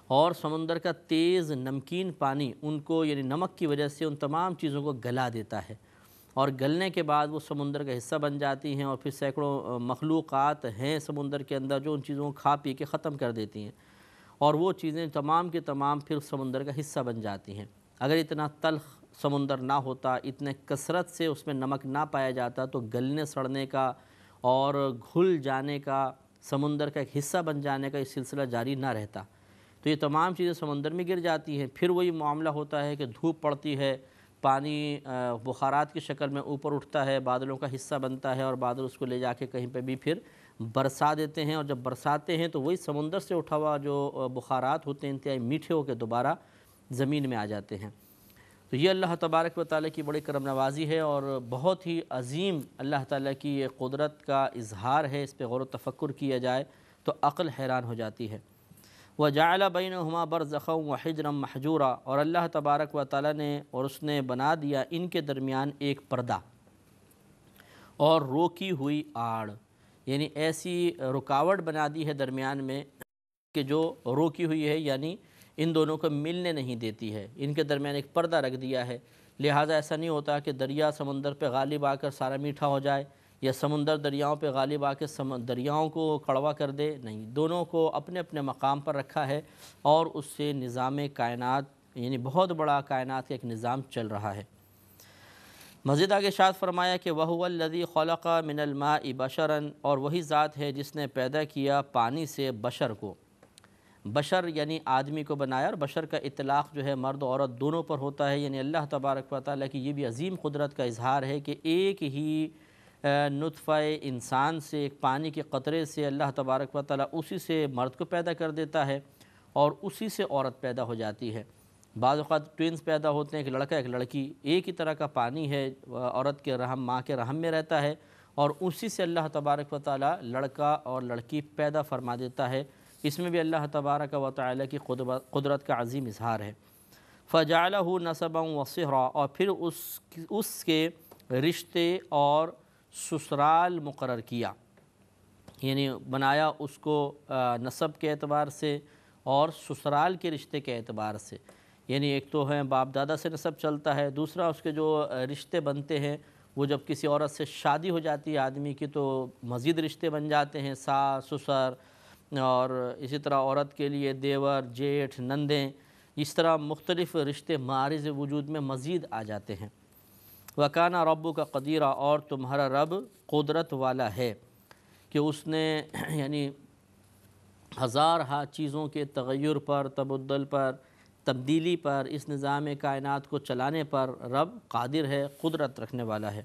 اور سمندر کا تیز نمکین پانی ان کو یعنی نمک کی وجہ سے ان تمام چیزوں کو گلا دیتا ہے، اور گلنے کے بعد وہ سمندر کا حصہ بن جاتی ہیں، اور پھر سینکڑوں مخلوقات ہیں سمندر کے اندر جو ان چیزوں کو کھا پی کے ختم کر دیتی ہیں، اور وہ چیزیں تمام کے تمام پھر سمندر کا حصہ بن جاتی ہیں۔ اگر اتنا تلخ سمندر نہ ہوتا، اتنے کثرت سے اس میں نمک نہ پایا جاتا تو گلنے سڑنے کا اور گھل جانے کا، سمندر کا ایک حصہ بن جانے کا یہ سلسلہ جاری نہ رہتا۔ تو یہ تمام چیزیں سمندر میں گر جاتی ہیں، پھر وہی معاملہ ہوتا ہے کہ دھوپ پڑتی ہے، پانی بخارات کی شکل میں اوپر اٹھتا ہے، بادلوں کا حصہ بنتا ہے، اور بادل اس کو لے جا کے کہیں پہ بھی پھر برسا دیتے ہیں، اور جب برساتے ہیں تو وہی سمندر سے اٹھا ہوا جو بخارات ہوتے ہیں انتہائی میٹھے ہو کے دوبارہ زمین میں آ جاتے ہیں۔ تو یہ اللہ تبارک و تعالیٰ کی بڑی کرم نوازی ہے، اور بہت ہی عظیم اللہ تعالیٰ کی یہ قدرت کا اظہار ہے۔ اس پہ غور و تفکر کیا جائے تو عقل حیران ہو جاتی ہے۔ وَجَعَلَ بَيْنَهُمَا بَرْزَخًا وَحِجْرًا مَحْجُورًا، اور اللہ تبارک و تعالیٰ نے اور اس نے بنا دیا ان کے درمیان ایک پردہ اور روکی ہوئی آڑ، یعنی ایسی رکاوٹ بنا دی ہے درمیان میں کہ جو روکی ہوئی ہے، یعنی ان دونوں کو ملنے نہیں دیتی ہے، ان کے درمیان ایک پردہ رکھ دیا ہے، لہٰذا ایسا نہیں ہوتا کہ دریا سمندر پہ غالب آ کر سارا میٹھا ہو جائے، یا سمندر دریاؤں پہ غالب آ کے دریاؤں کو کڑوا کر دے، نہیں، دونوں کو اپنے اپنے مقام پر رکھا ہے، اور اس سے نظام کائنات یعنی بہت بڑا کائنات کا ایک نظام چل رہا ہے۔ مزید آگے ارشاد فرمایا کہ وَهُوَ الَّذِي خَلَقَ مِنَ الْمَاءِ بَشَرًا، اور وہی ذات ہے جس نے پیدا کیا پانی سے بشر کو، بشر یعنی آدمی کو بنایا، اور بشر کا اطلاق جو ہے مرد و عورت دونوں پر ہوتا ہے، یعنی اللہ تبارک و تعالیٰ کی یہ بھی عظیم قدرت کا اظہار ہے کہ ایک ہی نطفہ انسان سے، ایک پانی کے قطرے سے اللہ تبارک و تعالیٰ اسی سے مرد کو پیدا کر دیتا ہے اور اسی سے عورت پیدا ہو جاتی ہے۔ بعض اوقات ٹوینز پیدا ہوتے ہیں، ایک لڑکا ایک لڑکی، ایک ہی طرح کا پانی ہے، عورت کے رحم ماں کے رحم میں رہتا ہے، اور اسی سے اللہ تبارک و تعالیٰ لڑکا اور لڑکی پیدا فرما دیتا ہے۔ اس میں بھی اللہ تبارک و تعالیٰ کی قدرت کا عظیم اظہار ہے۔ فَجَعَلَهُ نَسَبًا وَصِهْرًا، اور پھر اس کے رشتے اور سسرال مقرر کیا، یعنی بنایا اس کو نسب کے اعتبار سے اور سسرال کے رشتے کے اعتبار سے، یعنی ایک تو ہے باپ دادا سے نسب چلتا ہے، دوسرا اس کے جو رشتے بنتے ہیں وہ جب کسی عورت سے شادی ہو جاتی ہے آدمی کی تو مزید رشتے بن جاتے ہیں، ساس سسر اور اسی طرح عورت کے لیے دیور، جیٹھ، نندیں، اس طرح مختلف رشتے معارض وجود میں مزید آ جاتے ہیں۔ وَكَانَ رَبُّكَ قَدِيرًا، اور تمہارا رب قدرت والا ہے کہ اس نے یعنی ہزارہا چیزوں کے تغیر پر، تبدل پر، تبدیلی پر، اس نظام کائنات کو چلانے پر رب قادر ہے، قدرت رکھنے والا ہے۔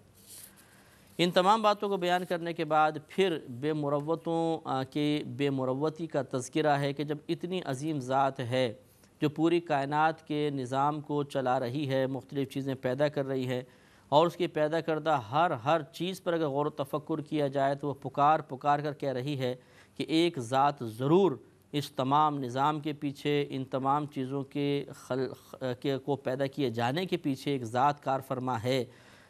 ان تمام باتوں کو بیان کرنے کے بعد پھر بے مروتوں کی بے مروتی کا تذکرہ ہے کہ جب اتنی عظیم ذات ہے جو پوری کائنات کے نظام کو چلا رہی ہے، مختلف چیزیں پیدا کر رہی ہے، اور اس کی پیدا کردہ ہر چیز پر اگر غور و تفکر کیا جائے تو وہ پکار کر کہہ رہی ہے کہ ایک ذات ضرور اس تمام نظام کے پیچھے، ان تمام چیزوں کے کو پیدا کیے جانے کے پیچھے ایک ذات کار فرما ہے،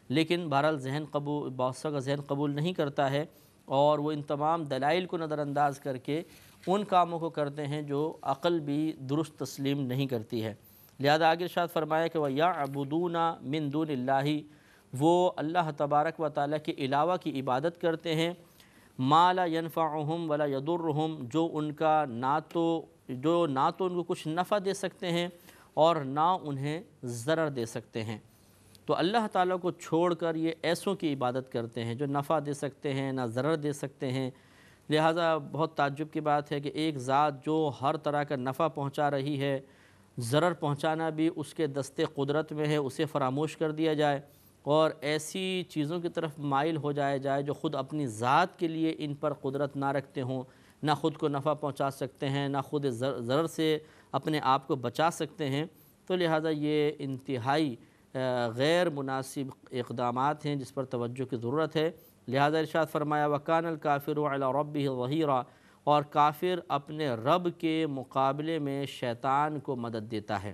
لیکن بہرحال بہت سا کا ذہن قبول نہیں کرتا ہے، اور وہ ان تمام دلائل کو نظر انداز کر کے ان کاموں کو کرتے ہیں جو عقل بھی درست تسلیم نہیں کرتی ہے۔ لہذا آگے ارشاد فرمایا کہ وَيَعْبُدُونَ مِن دُونِ اللَّهِ، وہ اللہ تبارک و تعالیٰ کے علاوہ کی عبادت کرتے ہیں، مَا لَا يَنْفَعُهُمْ وَلَا يَضُرُّهُمْ، جو نہ تو ان کو کچھ نفع دے سکتے ہیں اور نہ انہیں ضرر دے سکتے ہیں۔ تو اللہ تعالیٰ کو چھوڑ کر یہ ایسوں کی عبادت کرتے ہیں جو نفع دے سکتے ہیں، نہ ضرر دے سکتے ہیں۔ لہٰذا بہت تعجب کی بات ہے کہ ایک ذات جو ہر طرح کا نفع پہنچا رہی ہے، ضرر پہنچانا بھی اس کے دست قدرت میں ہے، اسے فراموش کر دیا جائے اور ایسی چیزوں کی طرف مائل ہو جائے جو خود اپنی ذات کے لیے ان پر قدرت نہ رکھتے ہوں، نہ خود کو نفع پہنچا سکتے ہیں، نہ خود ضرر سے اپنے آپ کو بچا سکتے ہیں۔ تو لہٰذا یہ انتہائی غیر مناسب اقدامات ہیں جس پر توجہ کی ضرورت ہے۔ لہذا ارشاد فرمایا وَكَانَ الْكَافِرُ عَلَى رَبِّهِ ظَهِيرًا، اور کافر اپنے رب کے مقابلے میں شیطان کو مدد دیتا ہے،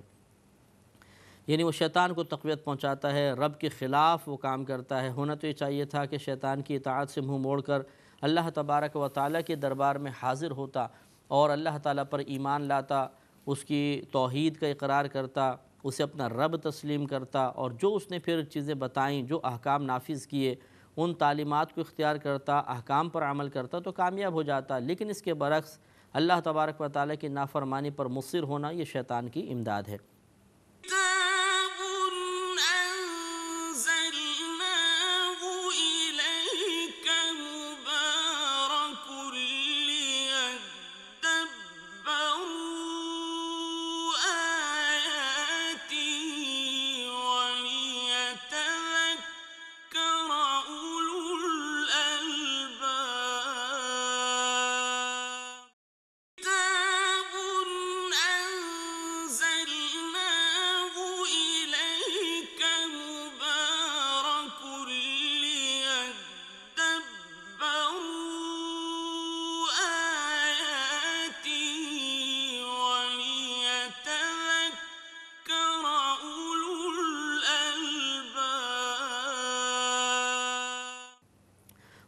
یعنی وہ شیطان کو تقویت پہنچاتا ہے، رب کے خلاف وہ کام کرتا ہے۔ ہونا تو یہ چاہیے تھا کہ شیطان کی اطاعت سے منہ موڑ کر اللہ تبارک و تعالیٰ کے دربار میں حاضر ہوتا اور اللہ تعالیٰ پر ایمان لاتا، اس کی توحید کا اقرار کرتا، اسے اپنا رب تسلیم کرتا، اور جو اس نے پھر چیزیں بتائیں، جو احکام نافذ کیے، ان تعلیمات کو اختیار کرتا، احکام پر عمل کرتا تو کامیاب ہو جاتا۔ لیکن اس کے برعکس اللہ تبارک و تعالیٰ کی نافرمانی پر مصر ہونا یہ شیطان کی امداد ہے۔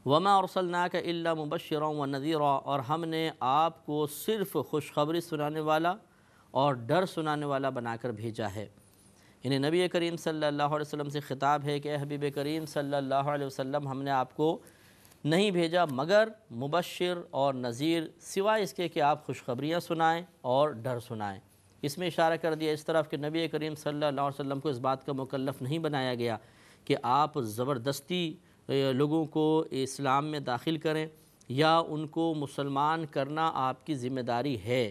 وَمَا أَرْسَلْنَاكَ إِلَّا مُبَشِّرًا وَنَذِيرًا، اور ہم نے آپ کو صرف خوشخبری سنانے والا اور ڈر سنانے والا بنا کر بھیجا ہے۔ یعنی نبی کریم صلی اللہ علیہ وسلم سے خطاب ہے کہ اے حبیب کریم صلی اللہ علیہ وسلم، ہم نے آپ کو نہیں بھیجا مگر مبشر اور نذیر، سوائے اس کے کہ آپ خوشخبریاں سنائیں اور ڈر سنائیں۔ اس میں اشارہ کر دیا اس طرف کہ نبی کریم صلی اللہ علیہ وسلم کو اس بات کا مکلف نہیں بنایا گیا کہ آپ زبردستی لوگوں کو اسلام میں داخل کریں یا ان کو مسلمان کرنا آپ کی ذمہ داری ہے۔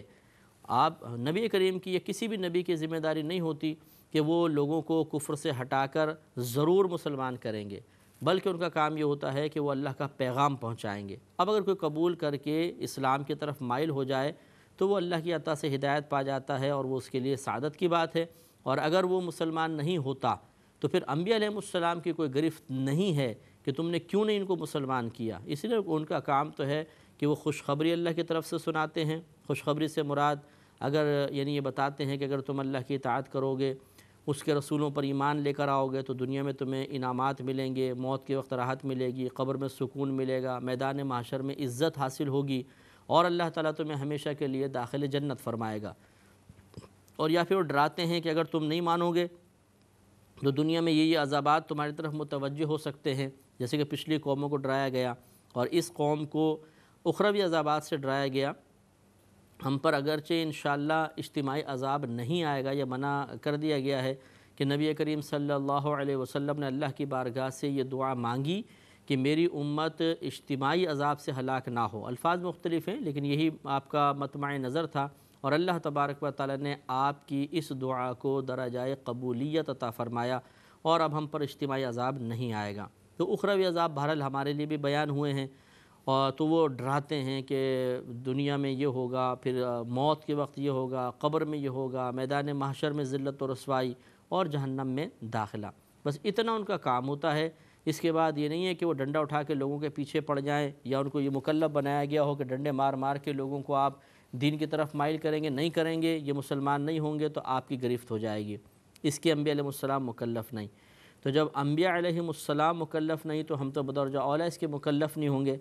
آپ نبی کریم کی یا کسی بھی نبی کی ذمہ داری نہیں ہوتی کہ وہ لوگوں کو کفر سے ہٹا کر ضرور مسلمان کریں گے، بلکہ ان کا کام یہ ہوتا ہے کہ وہ اللہ کا پیغام پہنچائیں گے۔ اب اگر کوئی قبول کر کے اسلام کی طرف مائل ہو جائے تو وہ اللہ کی عطا سے ہدایت پا جاتا ہے اور وہ اس کے لیے سعادت کی بات ہے، اور اگر وہ مسلمان نہیں ہوتا تو پھر انبیاء علیہ السلام کی کوئی گرفت نہیں ہے کہ تم نے کیوں نہیں ان کو مسلمان کیا۔ اس لیے ان کا کام تو ہے کہ وہ خوشخبری اللہ کی طرف سے سناتے ہیں۔ خوشخبری سے مراد اگر یعنی یہ بتاتے ہیں کہ اگر تم اللہ کی اطاعت کرو گے، اس کے رسولوں پر ایمان لے کر آؤ گے تو دنیا میں تمہیں انعامات ملیں گے، موت کے وقت راحت ملے گی، قبر میں سکون ملے گا، میدان محشر میں عزت حاصل ہوگی، اور اللہ تعالیٰ تمہیں ہمیشہ کے لیے داخل جنت فرمائے گا۔ اور یا پھر وہ ڈراتے ہیں کہ اگر تم نہیں مانو گے تو دنیا میں یہ عذابات تمہاری طرف متوجہ ہو سکتے ہیں، جیسے کہ پچھلی قوموں کو ڈرایا گیا اور اس قوم کو اخروی عذابات سے ڈرایا گیا۔ ہم پر اگرچہ انشاءاللہ اجتماعی عذاب نہیں آئے گا، یہ منع کر دیا گیا ہے کہ نبی کریم صلی اللہ علیہ وسلم نے اللہ کی بارگاہ سے یہ دعا مانگی کہ میری امت اجتماعی عذاب سے ہلاک نہ ہو۔ الفاظ مختلف ہیں لیکن یہی آپ کا مطمع نظر تھا، اور اللہ تبارک و تعالی نے آپ کی اس دعا کو درجۂ قبولیت عطا فرمایا، اور اب ہم پر اجتماعی عذاب نہیں آئے گا۔ تو اخروی عذاب بہرحال ہمارے لیے بھی بیان ہوئے ہیں، اور تو وہ ڈراتے ہیں کہ دنیا میں یہ ہوگا، پھر موت کے وقت یہ ہوگا، قبر میں یہ ہوگا، میدان محشر میں ذلت و رسوائی، اور جہنم میں داخلہ۔ بس اتنا ان کا کام ہوتا ہے۔ اس کے بعد یہ نہیں ہے کہ وہ ڈنڈا اٹھا کے لوگوں کے پیچھے پڑ جائیں، یا ان کو یہ مکلف بنایا گیا ہو کہ ڈنڈے مار مار کے لوگوں کو آپ دین کی طرف مائل کریں گے، نہیں کریں گے، یہ مسلمان نہیں ہوں گے تو آپ کی گرفت ہو جائے گی۔ اس کے انبیاء علیہ السلام مکلف نہیں۔ تو جب انبیاء علیہ السلام مکلف نہیں تو ہم تو بدرجہ اولیٰ اس کے مکلف نہیں ہوں گے۔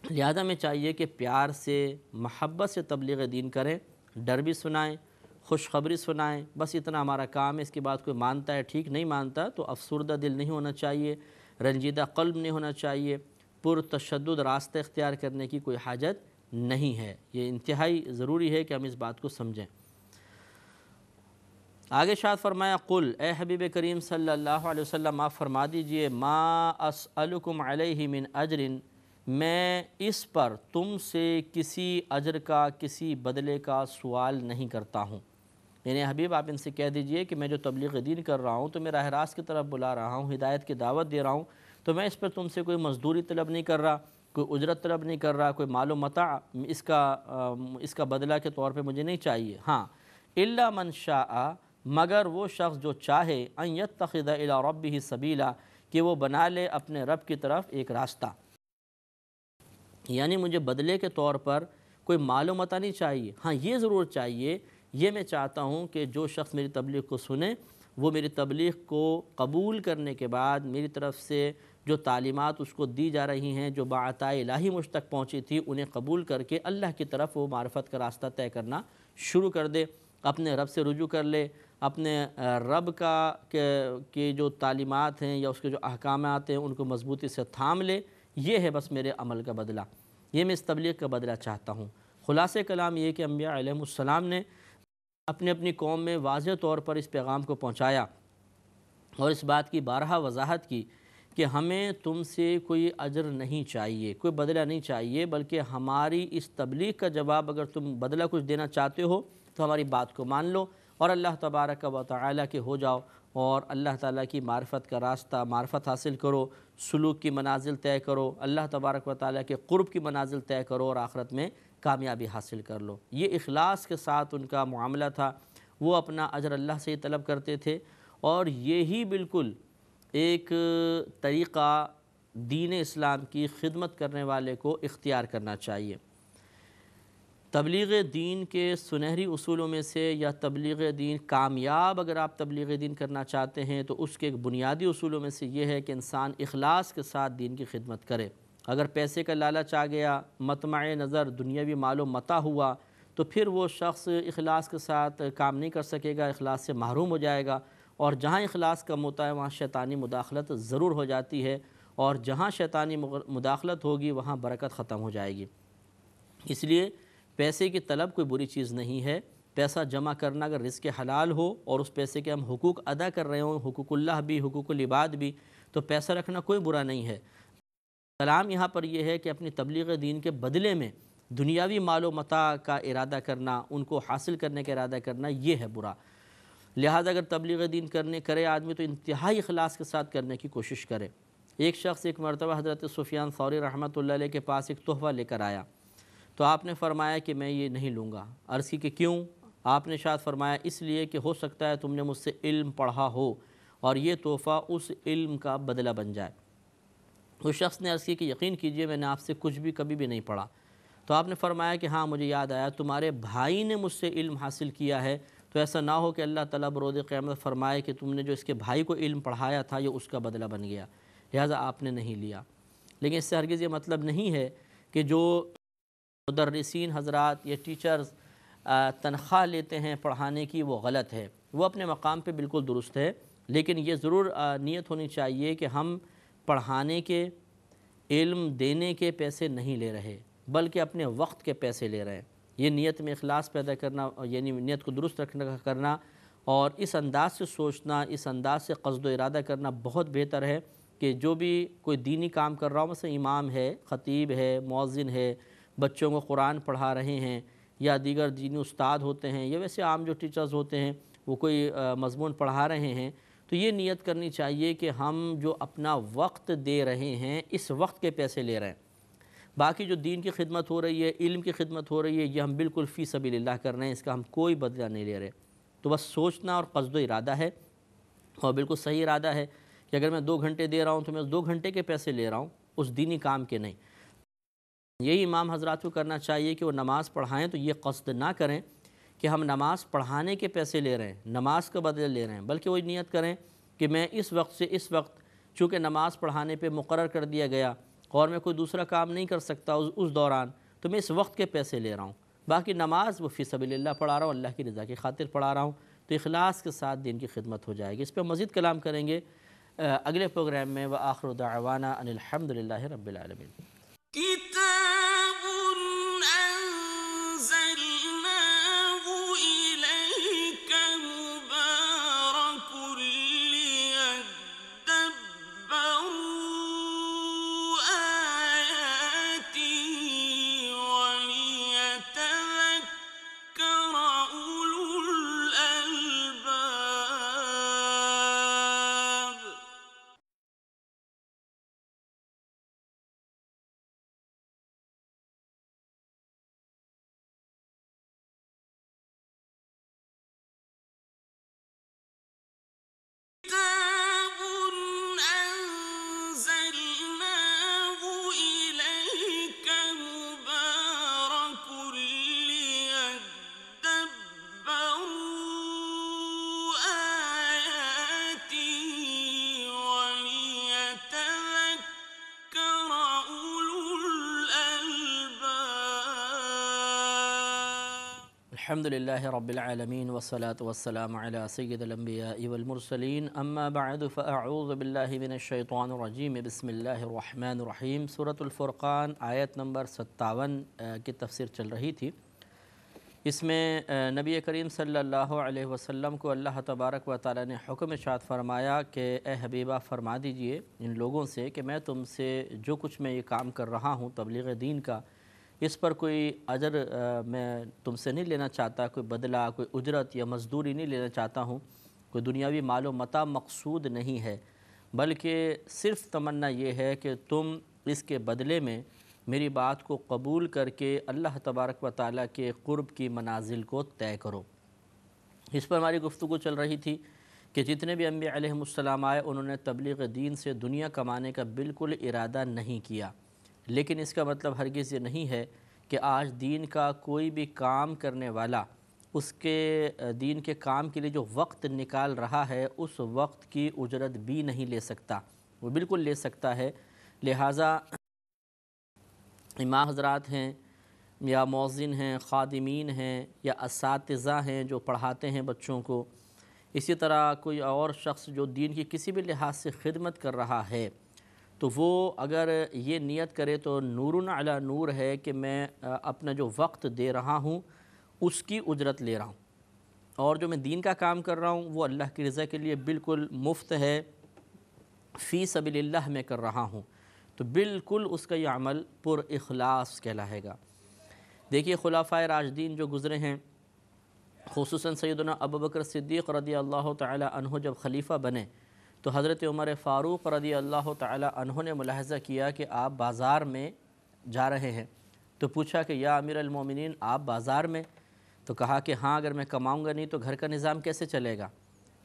لہذا میں چاہیے کہ پیار سے، محبت سے تبلیغ دین کریں، ڈر بھی سنائیں، خوشخبری سنائیں، بس اتنا ہمارا کام ہے۔ اس کے بعد کوئی مانتا ہے ٹھیک، نہیں مانتا تو افسردہ دل نہیں ہونا چاہیے، رنجیدہ قلب نہیں ہونا چاہیے، پرتشدد راستہ اختیار کرنے کی کوئی حاجت نہیں ہے۔ یہ انتہائی ضروری ہے کہ ہم اس بات کو سمجھیں۔ آگے ارشاد فرمایا، قل، اے حبیب کریم صلی اللہ علیہ وسلم آپ فرما دیجئے، ما اسألکم علیہ من اجر، میں اس پر تم سے کسی اجر کا، کسی بدلے کا سوال نہیں کرتا ہوں۔ یعنی حبیب آپ ان سے کہہ دیجئے کہ میں جو تبلیغ دین کر رہا ہوں تو میں راہ راست کی طرف بلا رہا ہوں، ہدایت کی دعوت دے رہا ہوں، تو میں اس پر تم سے کوئی مزدوری طلب نہیں کر رہا، کوئی اجرت طلب نہیں کر رہا، کوئی مال و متاع اس کا بدلہ کے طور پہ مجھے نہیں چاہیے۔ ہاں، الا من شاء، مگر وہ شخص جو چاہے، ان یتخذ الی ربہ سبیلا، کہ وہ بنا لے اپنے رب کی طرف ایک راستہ۔ یعنی مجھے بدلے کے طور پر کوئی مال و متاع نہیں چاہیے، ہاں یہ ضرور چاہیے، یہ میں چاہتا ہوں کہ جو شخص میری تبلیغ کو سنے، وہ میری تبلیغ کو قبول کرنے کے بعد میری طرف سے جو تعلیمات اس کو دی جا رہی ہیں، جو بعطا الہی مجھ تک پہنچی تھی، انہیں قبول کر کے اللہ کی طرف وہ معرفت کا راستہ طے کرنا شروع کر دے، اپنے رب سے رجوع کر لے، اپنے رب کے جو تعلیمات ہیں یا اس کے جو احکامات ہیں ان کو مضبوطی سے تھام لے۔ یہ ہے بس میرے عمل کا بدلہ، یہ میں اس تبلیغ کا بدلہ چاہتا ہوں۔ خلاصہ کلام یہ کہ انبیاء علیہ السلام نے اپنی اپنی قوم میں واضح طور پر اس پیغام کو پہنچایا، اور اس بات کی بارہا وضاحت کی کہ ہمیں تم سے کوئی اجر نہیں چاہیے، کوئی بدلہ نہیں چاہیے، بلکہ ہماری اس تبلیغ کا جواب اگر تم بدلہ کچھ دینا چاہتے ہو تو ہماری بات کو مان لو اور اللہ تبارک و تعالی کے ہو جاؤ، اور اللہ تعالیٰ کی معرفت کا راستہ، معرفت حاصل کرو، سلوک کی منازل طے کرو، اللہ تبارک و تعالیٰ کے قرب کی منازل طے کرو، اور آخرت میں کامیابی حاصل کر لو۔ یہ اخلاص کے ساتھ ان کا معاملہ تھا، وہ اپنا اجر اللہ سے ہی طلب کرتے تھے، اور یہی بالکل ایک طریقہ دین اسلام کی خدمت کرنے والے کو اختیار کرنا چاہیے۔ تبلیغ دین کے سنہری اصولوں میں سے، یا تبلیغ دین کامیاب اگر آپ تبلیغ دین کرنا چاہتے ہیں تو اس کے ایک بنیادی اصولوں میں سے یہ ہے کہ انسان اخلاص کے ساتھ دین کی خدمت کرے۔ اگر پیسے کا لالچ آ گیا، مطمع نظر دنیاوی مال و متاع ہوا، تو پھر وہ شخص اخلاص کے ساتھ کام نہیں کر سکے گا، اخلاص سے محروم ہو جائے گا، اور جہاں اخلاص کم ہوتا ہے وہاں شیطانی مداخلت ضرور ہو جاتی ہے، اور جہاں شیطانی مداخلت ہوگی وہاں برکت ختم ہو جائے گی۔ اس لیے پیسے کی طلب کوئی بری چیز نہیں ہے۔ پیسہ جمع کرنا اگر رزق حلال ہو اور اس پیسے کے ہم حقوق ادا کر رہے ہوں، حقوق اللہ بھی، حقوق العباد بھی، تو پیسہ رکھنا کوئی برا نہیں ہے۔ کلام یہاں پر یہ ہے کہ اپنی تبلیغ دین کے بدلے میں دنیاوی مال و متاع کا ارادہ کرنا، ان کو حاصل کرنے کا ارادہ کرنا، یہ ہے برا۔ لہذا اگر تبلیغ دین کرے آدمی تو انتہائی اخلاص کے ساتھ کرنے کی کوشش کرے۔ ایک شخص ایک مرتبہ حضرت سفیان ثوری رحمۃ اللہ علیہ کے پاس ایک تحفہ لے کر آیا، تو آپ نے فرمایا کہ میں یہ نہیں لوں گا۔ عرض کی کہ کیوں؟ آپ نے شاید فرمایا اس لیے کہ ہو سکتا ہے تم نے مجھ سے علم پڑھا ہو اور یہ تحفہ اس علم کا بدلہ بن جائے۔ اس شخص نے عرض کی کہ یقین کیجئے میں نے آپ سے کچھ بھی کبھی بھی نہیں پڑھا۔ تو آپ نے فرمایا کہ ہاں مجھے یاد آیا، تمہارے بھائی نے مجھ سے علم حاصل کیا ہے، تو ایسا نہ ہو کہ اللہ تعالیٰ بروز قیامت فرمائے کہ تم نے جو اس کے بھائی کو علم پڑھایا تھا یہ اس کا بدلہ بن گیا، لہٰذا آپ نے نہیں لیا۔ لیکن اس سے ہرگز یہ مطلب نہیں ہے کہ جو مدرسین حضرات یا ٹیچرز تنخواہ لیتے ہیں پڑھانے کی وہ غلط ہے، وہ اپنے مقام پہ بالکل درست ہے، لیکن یہ ضرور نیت ہونی چاہیے کہ ہم پڑھانے کے، علم دینے کے پیسے نہیں لے رہے، بلکہ اپنے وقت کے پیسے لے رہے ہیں۔ یہ نیت میں اخلاص پیدا کرنا، یعنی نیت کو درست کرنا اور اس انداز سے سوچنا، اس انداز سے قصد و ارادہ کرنا بہت بہتر ہے کہ جو بھی کوئی دینی کام کر رہا ہوں، مثلا امام ہے، خطیب ہے، مؤذن ہے، بچوں کو قرآن پڑھا رہے ہیں، یا دیگر دینی استاد ہوتے ہیں، یا ویسے عام جو ٹیچرز ہوتے ہیں وہ کوئی مضمون پڑھا رہے ہیں، تو یہ نیت کرنی چاہیے کہ ہم جو اپنا وقت دے رہے ہیں اس وقت کے پیسے لے رہے ہیں۔ باقی جو دین کی خدمت ہو رہی ہے، علم کی خدمت ہو رہی ہے، یہ ہم بالکل فی سبیل اللہ کر رہے ہیں، اس کا ہم کوئی بدلہ نہیں لے رہے۔ تو بس سوچنا اور قصد و ارادہ ہے، اور بالکل صحیح ارادہ ہے کہ اگر میں 2 گھنٹے دے رہا ہوں تو میں 2 گھنٹے کے پیسے لے رہا ہوں، اس دینی کام کے نہیں۔ یہی امام حضرات کو کرنا چاہیے کہ وہ نماز پڑھائیں تو یہ قصد نہ کریں کہ ہم نماز پڑھانے کے پیسے لے رہے ہیں، نماز کا بدلہ لے رہے ہیں، بلکہ وہی نیت کریں کہ میں اس وقت سے اس وقت، چونکہ نماز پڑھانے پہ مقرر کر دیا گیا اور میں کوئی دوسرا کام نہیں کر سکتا اس دوران، تو میں اس وقت کے پیسے لے رہا ہوں۔ باقی نماز وہ فی سبیل اللہ پڑھا رہا ہوں، اللہ کی رضا کی خاطر پڑھا رہا ہوں، تو اخلاص کے ساتھ دین کی خدمت ہو جائے گی۔ اس پہ مزید کلام کریں گے اگلے پروگرام میں۔ وآخر دعوانا ان الحمد للہ رب العالمین۔ كتاب أنزلناه إليك مبارك ليدبروا آياته وليتذكر أولو الألباب۔ كتاب أنزلناه إليك مبارك ليدبروا آياته وليتذكر أولو الألباب۔ الحمد للہ رب العالمین والصلاة والسلام علی سید الانبیاء والمرسلین، اما بعد فاعوذ باللہ من الشیطان الرجیم، بسم اللہ الرحمن الرحیم۔ سورۃ الفرقان آیت نمبر 57 کی تفسیر چل رہی تھی۔ اس میں نبی کریم صلی اللہ علیہ وسلم کو اللہ تبارک و تعالی نے حکم ارشاد فرمایا کہ اے حبیبہ فرما دیجئے ان لوگوں سے کہ میں تم سے جو کچھ میں یہ کام کر رہا ہوں تبلیغ دین کا، اس پر کوئی اجر میں تم سے نہیں لینا چاہتا، کوئی بدلہ، کوئی اجرت یا مزدوری نہیں لینا چاہتا ہوں، کوئی دنیاوی مال و متاع مقصود نہیں ہے، بلکہ صرف تمنا یہ ہے کہ تم اس کے بدلے میں میری بات کو قبول کر کے اللہ تبارک و تعالیٰ کے قرب کی منازل کو طے کرو۔ اس پر ہماری گفتگو چل رہی تھی کہ جتنے بھی انبیاء علیہ السلام آئے انہوں نے تبلیغ دین سے دنیا کمانے کا بالکل ارادہ نہیں کیا، لیکن اس کا مطلب ہرگز یہ نہیں ہے کہ آج دین کا کوئی بھی کام کرنے والا اس کے دین کے کام کے لیے جو وقت نکال رہا ہے اس وقت کی اجرت بھی نہیں لے سکتا، وہ بالکل لے سکتا ہے۔ لہٰذا امام حضرات ہیں یا مؤذن ہیں، خادمین ہیں یا اساتذہ ہیں جو پڑھاتے ہیں بچوں کو، اسی طرح کوئی اور شخص جو دین کی کسی بھی لحاظ سے خدمت کر رہا ہے، تو وہ اگر یہ نیت کرے تو نور علی نور ہے کہ میں اپنا جو وقت دے رہا ہوں اس کی اجرت لے رہا ہوں، اور جو میں دین کا کام کر رہا ہوں وہ اللہ کی رضا کے لیے بالکل مفت ہے، فی سبیل اللہ میں کر رہا ہوں، تو بالکل اس کا یہ عمل پر اخلاص کہلائے گا۔ دیکھیے خلفائے راشدین جو گزرے ہیں، خصوصاً سیدنا ابوبکر صدیق رضی اللہ تعالی عنہ جب خلیفہ بنے تو حضرت عمر فاروق رضی اللہ تعالی عنہ نے ملاحظہ کیا کہ آپ بازار میں جا رہے ہیں، تو پوچھا کہ یا امیر المومنین آپ بازار میں؟ تو کہا کہ ہاں، اگر میں کماؤں گا نہیں تو گھر کا نظام کیسے چلے گا؟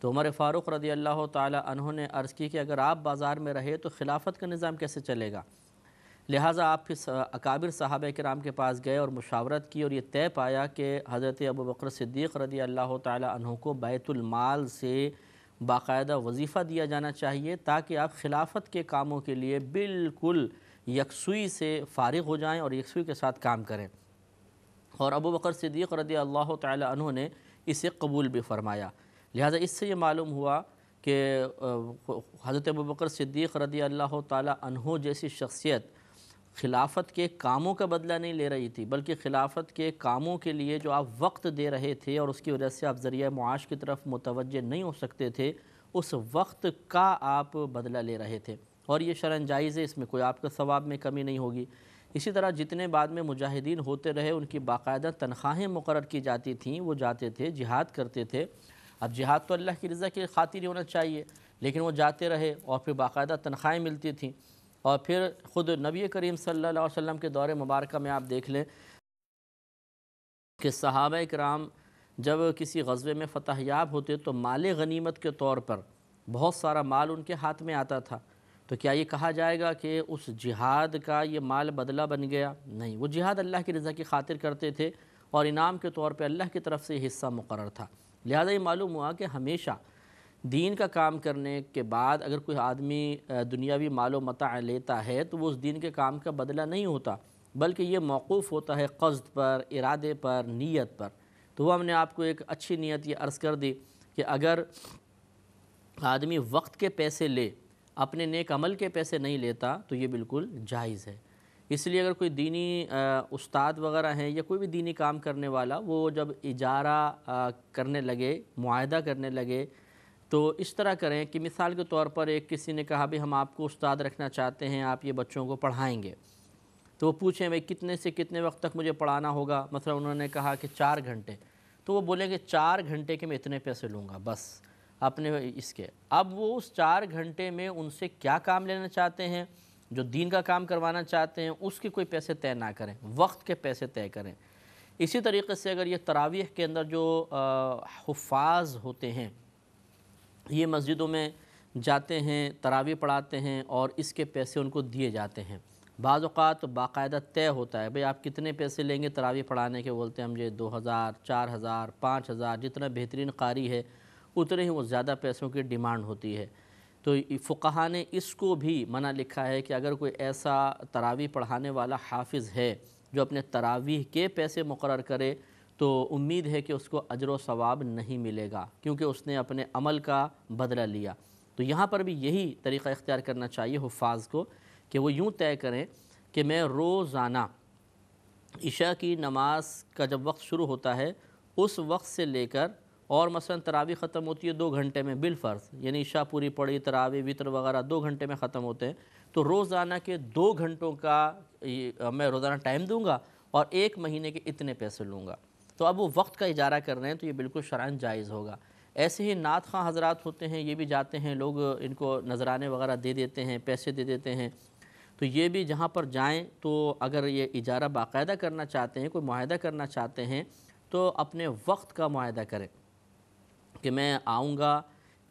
تو عمر فاروق رضی اللہ تعالی عنہ نے عرض کی کہ اگر آپ بازار میں رہے تو خلافت کا نظام کیسے چلے گا؟ لہٰذا آپ پھر اکابر صحابہ کرام کے پاس گئے اور مشاورت کی اور یہ طے پایا کہ حضرت ابوبکر صدیق رضی اللہ تعالی عنہ کو بیت المال سے باقاعدہ وظیفہ دیا جانا چاہیے تاکہ آپ خلافت کے کاموں کے لیے بالکل یکسوئی سے فارغ ہو جائیں اور یکسوئی کے ساتھ کام کریں، اور ابوبکر صدیق رضی اللہ تعالی عنہ نے اسے قبول بھی فرمایا۔ لہٰذا اس سے یہ معلوم ہوا کہ حضرت ابوبکر صدیق رضی اللہ تعالی عنہ جیسی شخصیت خلافت کے کاموں کا بدلہ نہیں لے رہی تھی، بلکہ خلافت کے کاموں کے لیے جو آپ وقت دے رہے تھے اور اس کی وجہ سے آپ ذریعہ معاش کی طرف متوجہ نہیں ہو سکتے تھے، اس وقت کا آپ بدلہ لے رہے تھے، اور یہ شرعاً جائز ہے، اس میں کوئی آپ کا ثواب میں کمی نہیں ہوگی۔ اسی طرح جتنے بعد میں مجاہدین ہوتے رہے ان کی باقاعدہ تنخواہیں مقرر کی جاتی تھیں، وہ جاتے تھے جہاد کرتے تھے۔ اب جہاد تو اللہ کی رضا کی خاطر ہی ہونا چاہیے، لیکن وہ جاتے رہے اور پھر باقاعدہ تنخواہیں ملتی تھیں۔ اور پھر خود نبی کریم صلی اللہ علیہ وسلم کے دور مبارکہ میں آپ دیکھ لیں کہ صحابہ کرام جب کسی غزوے میں فتح یاب ہوتے تو مال غنیمت کے طور پر بہت سارا مال ان کے ہاتھ میں آتا تھا، تو کیا یہ کہا جائے گا کہ اس جہاد کا یہ مال بدلہ بن گیا؟ نہیں، وہ جہاد اللہ کی رضا کی خاطر کرتے تھے اور انعام کے طور پہ اللہ کی طرف سے یہ حصہ مقرر تھا۔ لہذا یہ معلوم ہوا کہ ہمیشہ دین کا کام کرنے کے بعد اگر کوئی آدمی دنیاوی مال و متاع لیتا ہے تو وہ اس دین کے کام کا بدلہ نہیں ہوتا، بلکہ یہ موقوف ہوتا ہے قصد پر، ارادے پر، نیت پر۔ تو وہ ہم نے آپ کو ایک اچھی نیت یہ عرض کر دی کہ اگر آدمی وقت کے پیسے لے، اپنے نیک عمل کے پیسے نہیں لیتا تو یہ بالکل جائز ہے۔ اس لیے اگر کوئی دینی استاد وغیرہ ہیں یا کوئی بھی دینی کام کرنے والا، وہ جب اجارہ کرنے لگے، معاہدہ کرنے لگے، تو اس طرح کریں کہ مثال کے طور پر ایک کسی نے کہا بھی ہم آپ کو استاد رکھنا چاہتے ہیں، آپ یہ بچوں کو پڑھائیں گے، تو وہ پوچھیں بھئی کتنے سے کتنے وقت تک مجھے پڑھانا ہوگا؟ مثلا انہوں نے کہا کہ 4 گھنٹے، تو وہ بولیں گے 4 گھنٹے کے میں اتنے پیسے لوں گا بس اپنے اس کے۔ اب وہ اس 4 گھنٹے میں ان سے کیا کام لینا چاہتے ہیں، جو دین کا کام کروانا چاہتے ہیں، اس کے کوئی پیسے طے نہ کریں، وقت کے پیسے طے کریں۔ اسی طریقے سے اگر یہ تراویح کے اندر جو حفاظ ہوتے ہیں، یہ مسجدوں میں جاتے ہیں، تراویح پڑھاتے ہیں اور اس کے پیسے ان کو دیے جاتے ہیں۔ بعض اوقات باقاعدہ طے ہوتا ہے، بھئی آپ کتنے پیسے لیں گے تراویح پڑھانے کے؟ بولتے ہیں مجھے 2000، 4000، 5000، جتنا بہترین قاری ہے اتنے ہی وہ زیادہ پیسوں کی ڈیمانڈ ہوتی ہے۔ تو فقہا نے اس کو بھی منع لکھا ہے کہ اگر کوئی ایسا تراویح پڑھانے والا حافظ ہے جو اپنے تراویح کے پیسے مقرر کرے تو امید ہے کہ اس کو اجر و ثواب نہیں ملے گا، کیونکہ اس نے اپنے عمل کا بدلہ لیا۔ تو یہاں پر بھی یہی طریقہ اختیار کرنا چاہیے حفاظ کو کہ وہ یوں طے کریں کہ میں روزانہ عشاء کی نماز کا جب وقت شروع ہوتا ہے اس وقت سے لے کر، اور مثلا تراویح ختم ہوتی ہے 2 گھنٹے میں بالفرض، یعنی عشاء پوری پڑی، تراویح وطر وغیرہ 2 گھنٹے میں ختم ہوتے ہیں، تو روزانہ کے 2 گھنٹوں کا میں روزانہ ٹائم دوں گا اور 1 مہینے کے اتنے پیسے لوں گا۔ تو اب وہ وقت کا اجارہ کر رہے ہیں تو یہ بالکل شرعاً جائز ہوگا۔ ایسے ہی نعت خواں حضرات ہوتے ہیں، یہ بھی جاتے ہیں، لوگ ان کو نذرانے وغیرہ دے دیتے ہیں، پیسے دے دیتے ہیں، تو یہ بھی جہاں پر جائیں تو اگر یہ اجارہ باقاعدہ کرنا چاہتے ہیں، کوئی معاہدہ کرنا چاہتے ہیں، تو اپنے وقت کا معاہدہ کریں کہ میں آؤں گا،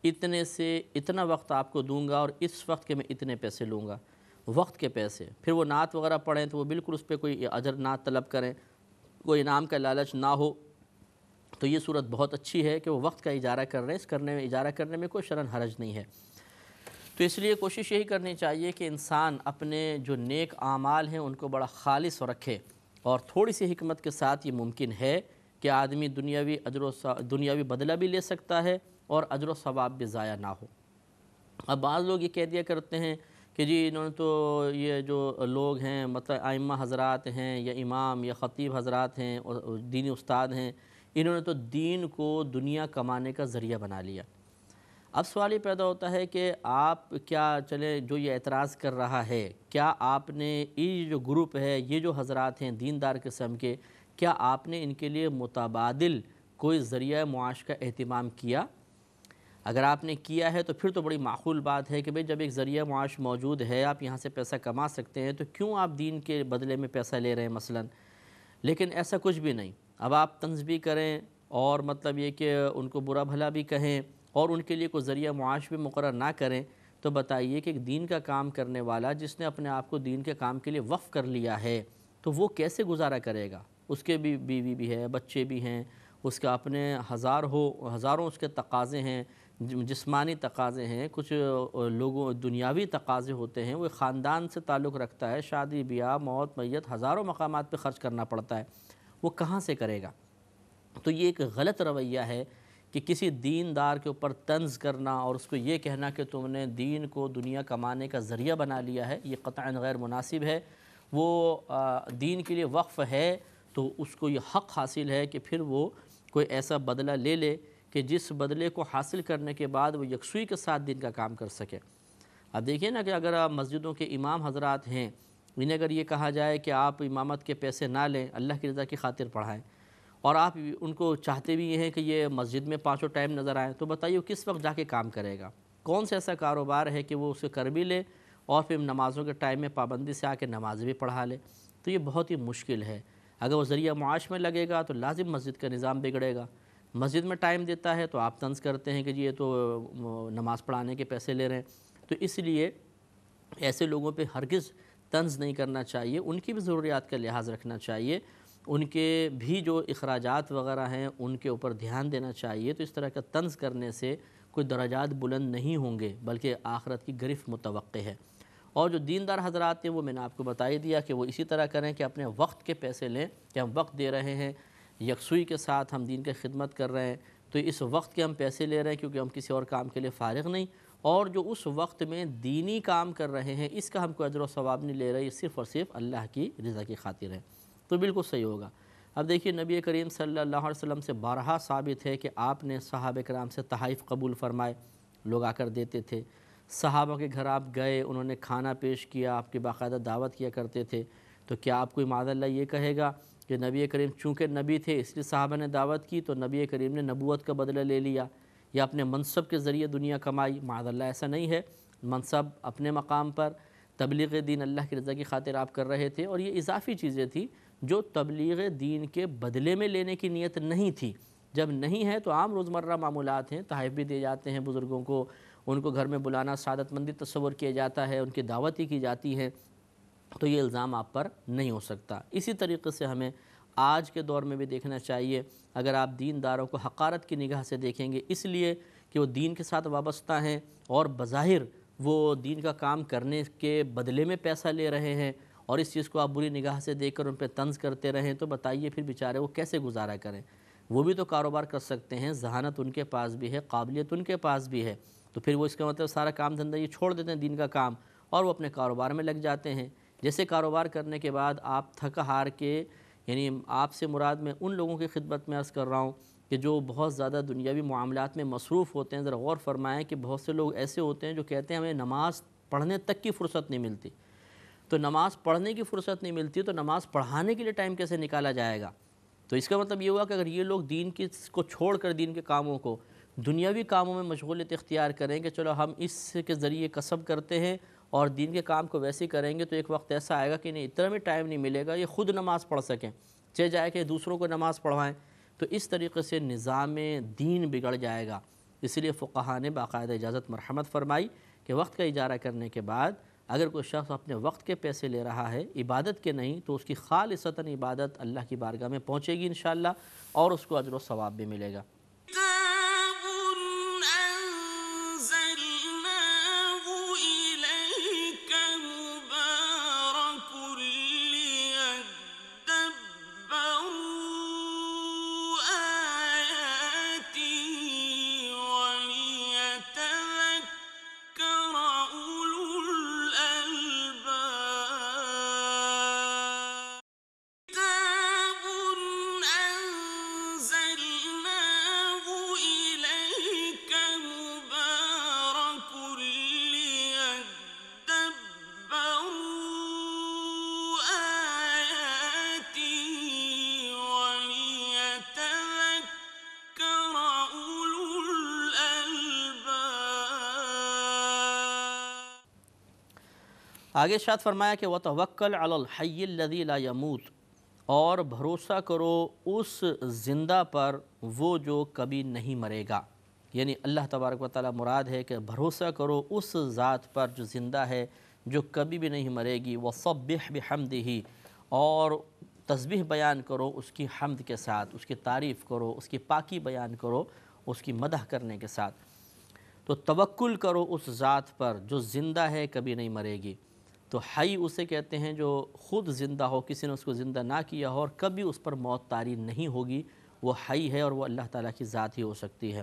اتنے سے اتنا وقت آپ کو دوں گا اور اس وقت کے میں اتنے پیسے لوں گا، وقت کے پیسے۔ پھر وہ نعت وغیرہ پڑھیں تو وہ بالکل اس پہ کوئی اجر نہ طلب کریں، کوئی انعام کا لالچ نہ ہو، تو یہ صورت بہت اچھی ہے کہ وہ وقت کا اجارہ کر رہے ہیں، اس کرنے میں اجارہ کرنے میں کوئی شرعاً حرج نہیں ہے۔ تو اس لیے کوشش یہی کرنی چاہیے کہ انسان اپنے جو نیک اعمال ہیں ان کو بڑا خالص رکھے، اور تھوڑی سی حکمت کے ساتھ یہ ممکن ہے کہ آدمی دنیاوی بدلہ بھی لے سکتا ہے اور اجر و ثواب بھی ضائع نہ ہو۔ اب بعض لوگ یہ کہہ دیا کرتے ہیں کہ جی انہوں نے تو یہ جو لوگ ہیں مطلب ائمہ حضرات ہیں یا امام یا خطیب حضرات ہیں اور دینی استاد ہیں، انہوں نے تو دین کو دنیا کمانے کا ذریعہ بنا لیا۔ اب سوال یہ پیدا ہوتا ہے کہ آپ کیا چلے جو یہ اعتراض کر رہا ہے، کیا آپ نے یہ جو گروپ ہے، یہ جو حضرات ہیں دیندار قسم کے، کیا آپ نے ان کے لیے متبادل کوئی ذریعہ معاش کا اہتمام کیا؟ اگر آپ نے کیا ہے تو پھر تو بڑی معقول بات ہے کہ بھئی جب ایک ذریعہ معاش موجود ہے، آپ یہاں سے پیسہ کما سکتے ہیں، تو کیوں آپ دین کے بدلے میں پیسہ لے رہے ہیں مثلا؟ لیکن ایسا کچھ بھی نہیں۔ اب آپ طنز بھی کریں اور مطلب یہ کہ ان کو برا بھلا بھی کہیں اور ان کے لیے کوئی ذریعہ معاش بھی مقرر نہ کریں، تو بتائیے کہ ایک دین کا کام کرنے والا جس نے اپنے آپ کو دین کے کام کے لیے وقف کر لیا ہے، تو وہ کیسے گزارا کرے گا؟ اس کے بھی بیوی بھی ہے، بچے بھی ہیں، اس کا اپنے ہزاروں اس کے تقاضے ہیں، جسمانی تقاضے ہیں، کچھ لوگوں دنیاوی تقاضے ہوتے ہیں، وہ خاندان سے تعلق رکھتا ہے، شادی بیاہ، موت میت، ہزاروں مقامات پہ خرچ کرنا پڑتا ہے، وہ کہاں سے کرے گا؟ تو یہ ایک غلط رویہ ہے کہ کسی دیندار کے اوپر طنز کرنا اور اس کو یہ کہنا کہ تم نے دین کو دنیا کمانے کا ذریعہ بنا لیا ہے، یہ قطعاً غیر مناسب ہے، وہ دین کے لیے وقف ہے تو اس کو یہ حق حاصل ہے کہ پھر وہ کوئی ایسا بدلہ لے لے کہ جس بدلے کو حاصل کرنے کے بعد وہ یکسوئی کے ساتھ دین کا کام کر سکے۔ اب دیکھیں نا کہ اگر آپ مسجدوں کے امام حضرات ہیں، انہیں اگر یہ کہا جائے کہ آپ امامت کے پیسے نہ لیں، اللہ کی رضا کی خاطر پڑھائیں، اور آپ ان کو چاہتے بھی یہ ہیں کہ یہ مسجد میں 5 ٹائم نظر آئیں، تو بتائیے وہ کس وقت جا کے کام کرے گا؟ کون سا ایسا کاروبار ہے کہ وہ اسے کر بھی لے اور پھر نمازوں کے ٹائم میں پابندی سے آ کے نماز بھی پڑھا لے؟ تو یہ بہت ہی مشکل ہے۔ اگر وہ ذریعہ معاش میں لگے گا تو لازم مسجد کا نظام بگڑے گا۔ مسجد میں ٹائم دیتا ہے تو آپ طنز کرتے ہیں کہ جی یہ تو نماز پڑھانے کے پیسے لے رہے ہیں۔ تو اس لیے ایسے لوگوں پہ ہرگز طنز نہیں کرنا چاہیے، ان کی بھی ضروریات کا لحاظ رکھنا چاہیے، ان کے بھی جو اخراجات وغیرہ ہیں ان کے اوپر دھیان دینا چاہیے۔ تو اس طرح کا طنز کرنے سے کوئی درجات بلند نہیں ہوں گے، بلکہ آخرت کی گرفت متوقع ہے۔ اور جو دیندار حضرات ہیں وہ میں نے آپ کو بتا ہی دیا کہ وہ اسی طرح کریں کہ اپنے وقت کے پیسے لیں، کہ ہم وقت دے رہے ہیں، یکسوئی کے ساتھ ہم دین کی خدمت کر رہے ہیں، تو اس وقت کے ہم پیسے لے رہے ہیں کیونکہ ہم کسی اور کام کے لیے فارغ نہیں، اور جو اس وقت میں دینی کام کر رہے ہیں اس کا ہم کوئی اجر و ثواب نہیں لے رہے، یہ صرف اور صرف اللہ کی رضا کی خاطر ہے، تو بالکل صحیح ہوگا۔ اب دیکھیے نبی کریم صلی اللہ علیہ وسلم سے بارہا ثابت ہے کہ آپ نے صحابہ کرام سے تحائف قبول فرمائے، لوگ آ کر دیتے تھے، صحابہ کے گھر آپ گئے، انہوں نے کھانا پیش کیا، آپ کی باقاعدہ دعوت کیا کرتے تھے، تو کیا آپ کوئی معاذ اللہ یہ کہے گا کہ نبی کریم چونکہ نبی تھے اس لیے صحابہ نے دعوت کی تو نبی کریم نے نبوت کا بدلہ لے لیا یا اپنے منصب کے ذریعے دنیا کمائی؟ معاذ اللہ ایسا نہیں ہے، منصب اپنے مقام پر، تبلیغ دین اللہ کی رضا کی خاطر آپ کر رہے تھے، اور یہ اضافی چیزیں تھیں جو تبلیغ دین کے بدلے میں لینے کی نیت نہیں تھی۔ جب نہیں ہے تو عام روزمرہ معمولات ہیں، تحائف بھی دیے جاتے ہیں بزرگوں کو، ان کو گھر میں بلانا سعادت مندی تصور کیا جاتا ہے، ان کی دعوت ہی کی جاتی ہے، تو یہ الزام آپ پر نہیں ہو سکتا۔ اسی طریقے سے ہمیں آج کے دور میں بھی دیکھنا چاہیے، اگر آپ دینداروں کو حقارت کی نگاہ سے دیکھیں گے اس لیے کہ وہ دین کے ساتھ وابستہ ہیں اور بظاہر وہ دین کا کام کرنے کے بدلے میں پیسہ لے رہے ہیں، اور اس چیز کو آپ بری نگاہ سے دیکھ کر ان پہ طنز کرتے رہیں، تو بتائیے پھر بیچارے وہ کیسے گزارا کریں؟ وہ بھی تو کاروبار کر سکتے ہیں، ذہانت ان کے پاس بھی ہے، قابلیت ان کے پاس بھی ہے، تو پھر وہ اس کا مطلب سارا کام دھندہ یہ چھوڑ دیتے ہیں دین کا کام اور وہ اپنے کاروبار میں لگ جاتے ہیں۔ جیسے کاروبار کرنے کے بعد آپ تھک ہار کے، یعنی آپ سے مراد میں ان لوگوں کی خدمت میں عرض کر رہا ہوں کہ جو بہت زیادہ دنیاوی معاملات میں مصروف ہوتے ہیں، ذرا غور فرمائیں کہ بہت سے لوگ ایسے ہوتے ہیں جو کہتے ہیں ہمیں نماز پڑھنے تک کی فرصت نہیں ملتی، تو نماز پڑھنے کی فرصت نہیں ملتی تو نماز پڑھانے کے لیے ٹائم کیسے نکالا جائے گا؟ تو اس کا مطلب یہ ہوا کہ اگر یہ لوگ دین کو چھوڑ کر دین کے کاموں کو دنیاوی کاموں میں مشغولیت اختیار کریں کہ چلو ہم اس کے ذریعے کسب کرتے ہیں اور دین کے کام کو ویسے کریں گے، تو ایک وقت ایسا آئے گا کہ انہیں اتنا بھی ٹائم نہیں ملے گا یہ خود نماز پڑھ سکیں، چلے جائے کہ دوسروں کو نماز پڑھوائیں، تو اس طریقے سے نظام دین بگڑ جائے گا۔ اس لیے فقہاء نے باقاعدہ اجازت مرحمت فرمائی کہ وقت کا اجارہ کرنے کے بعد اگر کوئی شخص اپنے وقت کے پیسے لے رہا ہے عبادت کے نہیں، تو اس کی خالصتاً عبادت اللہ کی بارگاہ میں پہنچے گی انشاءاللہ، اور اس کو اجر و ثواب بھی ملے گا۔ كتاب أنزلناه إليك مبارك ليدبروا آياته وليتذكر أولو الألباب كتاب أنزلناه إليك مبارك ليدبروا آياته وليتذكر أولو الألباب۔ آگے ارشاد فرمایا کہ وَتَوَكَّلْ عَلَى الْحَيِّ الَّذِي لَا يَمُوتُ، اور بھروسہ کرو اس زندہ پر وہ جو کبھی نہیں مرے گا، یعنی اللہ تبارک و تعالیٰ مراد ہے کہ بھروسہ کرو اس ذات پر جو زندہ ہے، جو کبھی بھی نہیں مرے گی، وَصَبِّحْ بِحَمْدِهِ، اور تسبیح بیان کرو اس کی حمد کے ساتھ، اس کی تعریف کرو، اس کی پاکی بیان کرو، اس کی مدح کرنے کے ساتھ۔ تو توکل کرو اس ذات پر جو زندہ ہے کبھی نہیں مرے گی۔ تو حی اسے کہتے ہیں جو خود زندہ ہو، کسی نے اس کو زندہ نہ کیا ہو اور کبھی اس پر موت طاری نہیں ہوگی، وہ حی ہے اور وہ اللہ تعالیٰ کی ذات ہی ہو سکتی ہے۔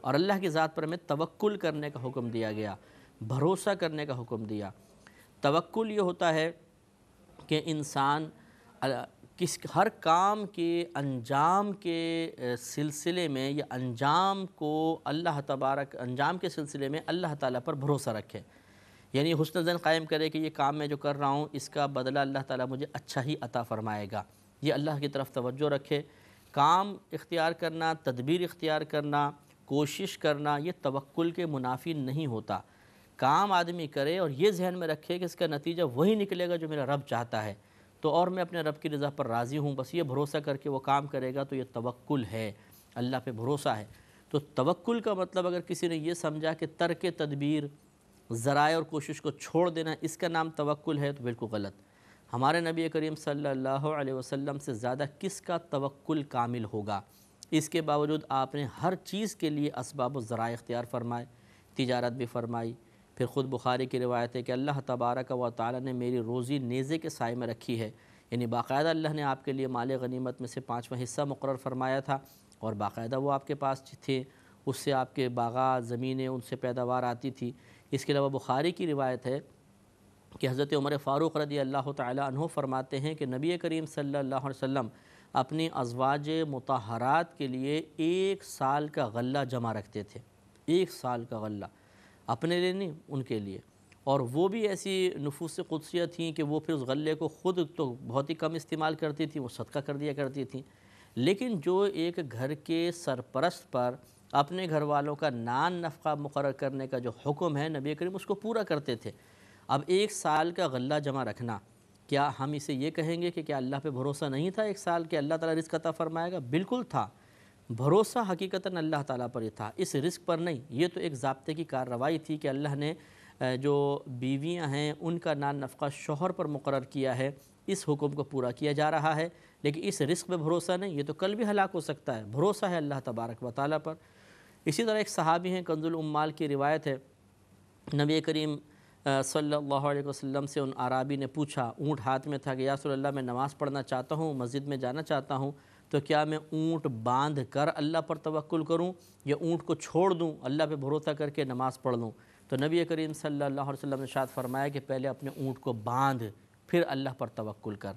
اور اللہ کی ذات پر ہمیں توکل کرنے کا حکم دیا گیا، بھروسہ کرنے کا حکم دیا۔ توکل یہ ہوتا ہے کہ انسان ہر کام کے انجام کے سلسلے میں یا انجام کے سلسلے میں اللہ تعالیٰ پر بھروسہ رکھے، یعنی حسن ظن قائم کرے کہ یہ کام میں جو کر رہا ہوں اس کا بدلہ اللہ تعالیٰ مجھے اچھا ہی عطا فرمائے گا، یہ اللہ کی طرف توجہ رکھے۔ کام اختیار کرنا، تدبیر اختیار کرنا، کوشش کرنا، یہ توکل کے منافی نہیں ہوتا۔ کام آدمی کرے اور یہ ذہن میں رکھے کہ اس کا نتیجہ وہی نکلے گا جو میرا رب چاہتا ہے، تو اور میں اپنے رب کی رضا پر راضی ہوں، بس یہ بھروسہ کر کے وہ کام کرے گا، تو یہ توکل ہے، اللہ پہ بھروسہ ہے۔ تو توکل کا مطلب اگر کسی نے یہ سمجھا کہ ترک تدبیر، ذرائع اور کوشش کو چھوڑ دینا اس کا نام توکل ہے، تو بالکل غلط۔ ہمارے نبی کریم صلی اللہ علیہ وسلم سے زیادہ کس کا توکل کامل ہوگا؟ اس کے باوجود آپ نے ہر چیز کے لیے اسباب و ذرائع اختیار فرمائے، تجارت بھی فرمائی۔ پھر خود بخاری کی روایت ہے کہ اللہ تبارک و تعالی نے میری روزی نیزے کے سائے میں رکھی ہے، یعنی باقاعدہ اللہ نے آپ کے لیے مال غنیمت میں سے 5واں حصہ مقرر فرمایا تھا، اور باقاعدہ وہ آپ کے پاس تھے، اس سے آپ کے باغات، زمینیں، ان سے پیداوار آتی تھی۔ اس کے علاوہ بخاری کی روایت ہے کہ حضرت عمر فاروق رضی اللہ تعالی عنہ فرماتے ہیں کہ نبی کریم صلی اللہ علیہ وسلم اپنی ازواج مطہرات کے لیے 1 سال کا غلہ جمع رکھتے تھے، 1 سال کا غلہ، اپنے لیے نہیں، ان کے لیے۔ اور وہ بھی ایسی نفوس قدسیہ تھیں کہ وہ پھر اس غلے کو خود تو بہت ہی کم استعمال کرتی تھیں، وہ صدقہ کر دیا کرتی تھیں، لیکن جو ایک گھر کے سرپرست پر اپنے گھر والوں کا نان نفقہ مقرر کرنے کا جو حکم ہے، نبی کریم اس کو پورا کرتے تھے۔ اب 1 سال کا غلہ جمع رکھنا، کیا ہم اسے یہ کہیں گے کہ کیا اللہ پہ بھروسہ نہیں تھا 1 سال کہ اللہ تعالیٰ رزق عطا فرمائے گا؟ بالکل تھا، بھروسہ حقیقتاً اللہ تعالیٰ پر ہی تھا، اس رزق پر نہیں۔ یہ تو ایک ضابطے کی کارروائی تھی کہ اللہ نے جو بیویاں ہیں ان کا نان نفقہ شوہر پر مقرر کیا ہے، اس حکم کو پورا کیا جا رہا ہے، لیکن اس رزق پہ بھروسہ نہیں، یہ تو کل بھی ہلاک ہو سکتا ہے۔ بھروسہ ہے اللہ تبارک و تعالیٰ پر۔ اسی طرح ایک صحابی ہیں، کنز العمال کی روایت ہے، نبی کریم صلی اللہ علیہ وسلم سے ان عرابی نے پوچھا، اونٹ ہاتھ میں تھا، کہ یا رسول اللہ میں نماز پڑھنا چاہتا ہوں، مسجد میں جانا چاہتا ہوں، تو کیا میں اونٹ باندھ کر اللہ پر توکل کروں یا اونٹ کو چھوڑ دوں، اللہ پہ بھروسہ کر کے نماز پڑھ لوں؟ تو نبی کریم صلی اللہ علیہ وسلم نے ارشاد فرمایا کہ پہلے اپنے اونٹ کو باندھ، پھر اللہ پر توکل کر۔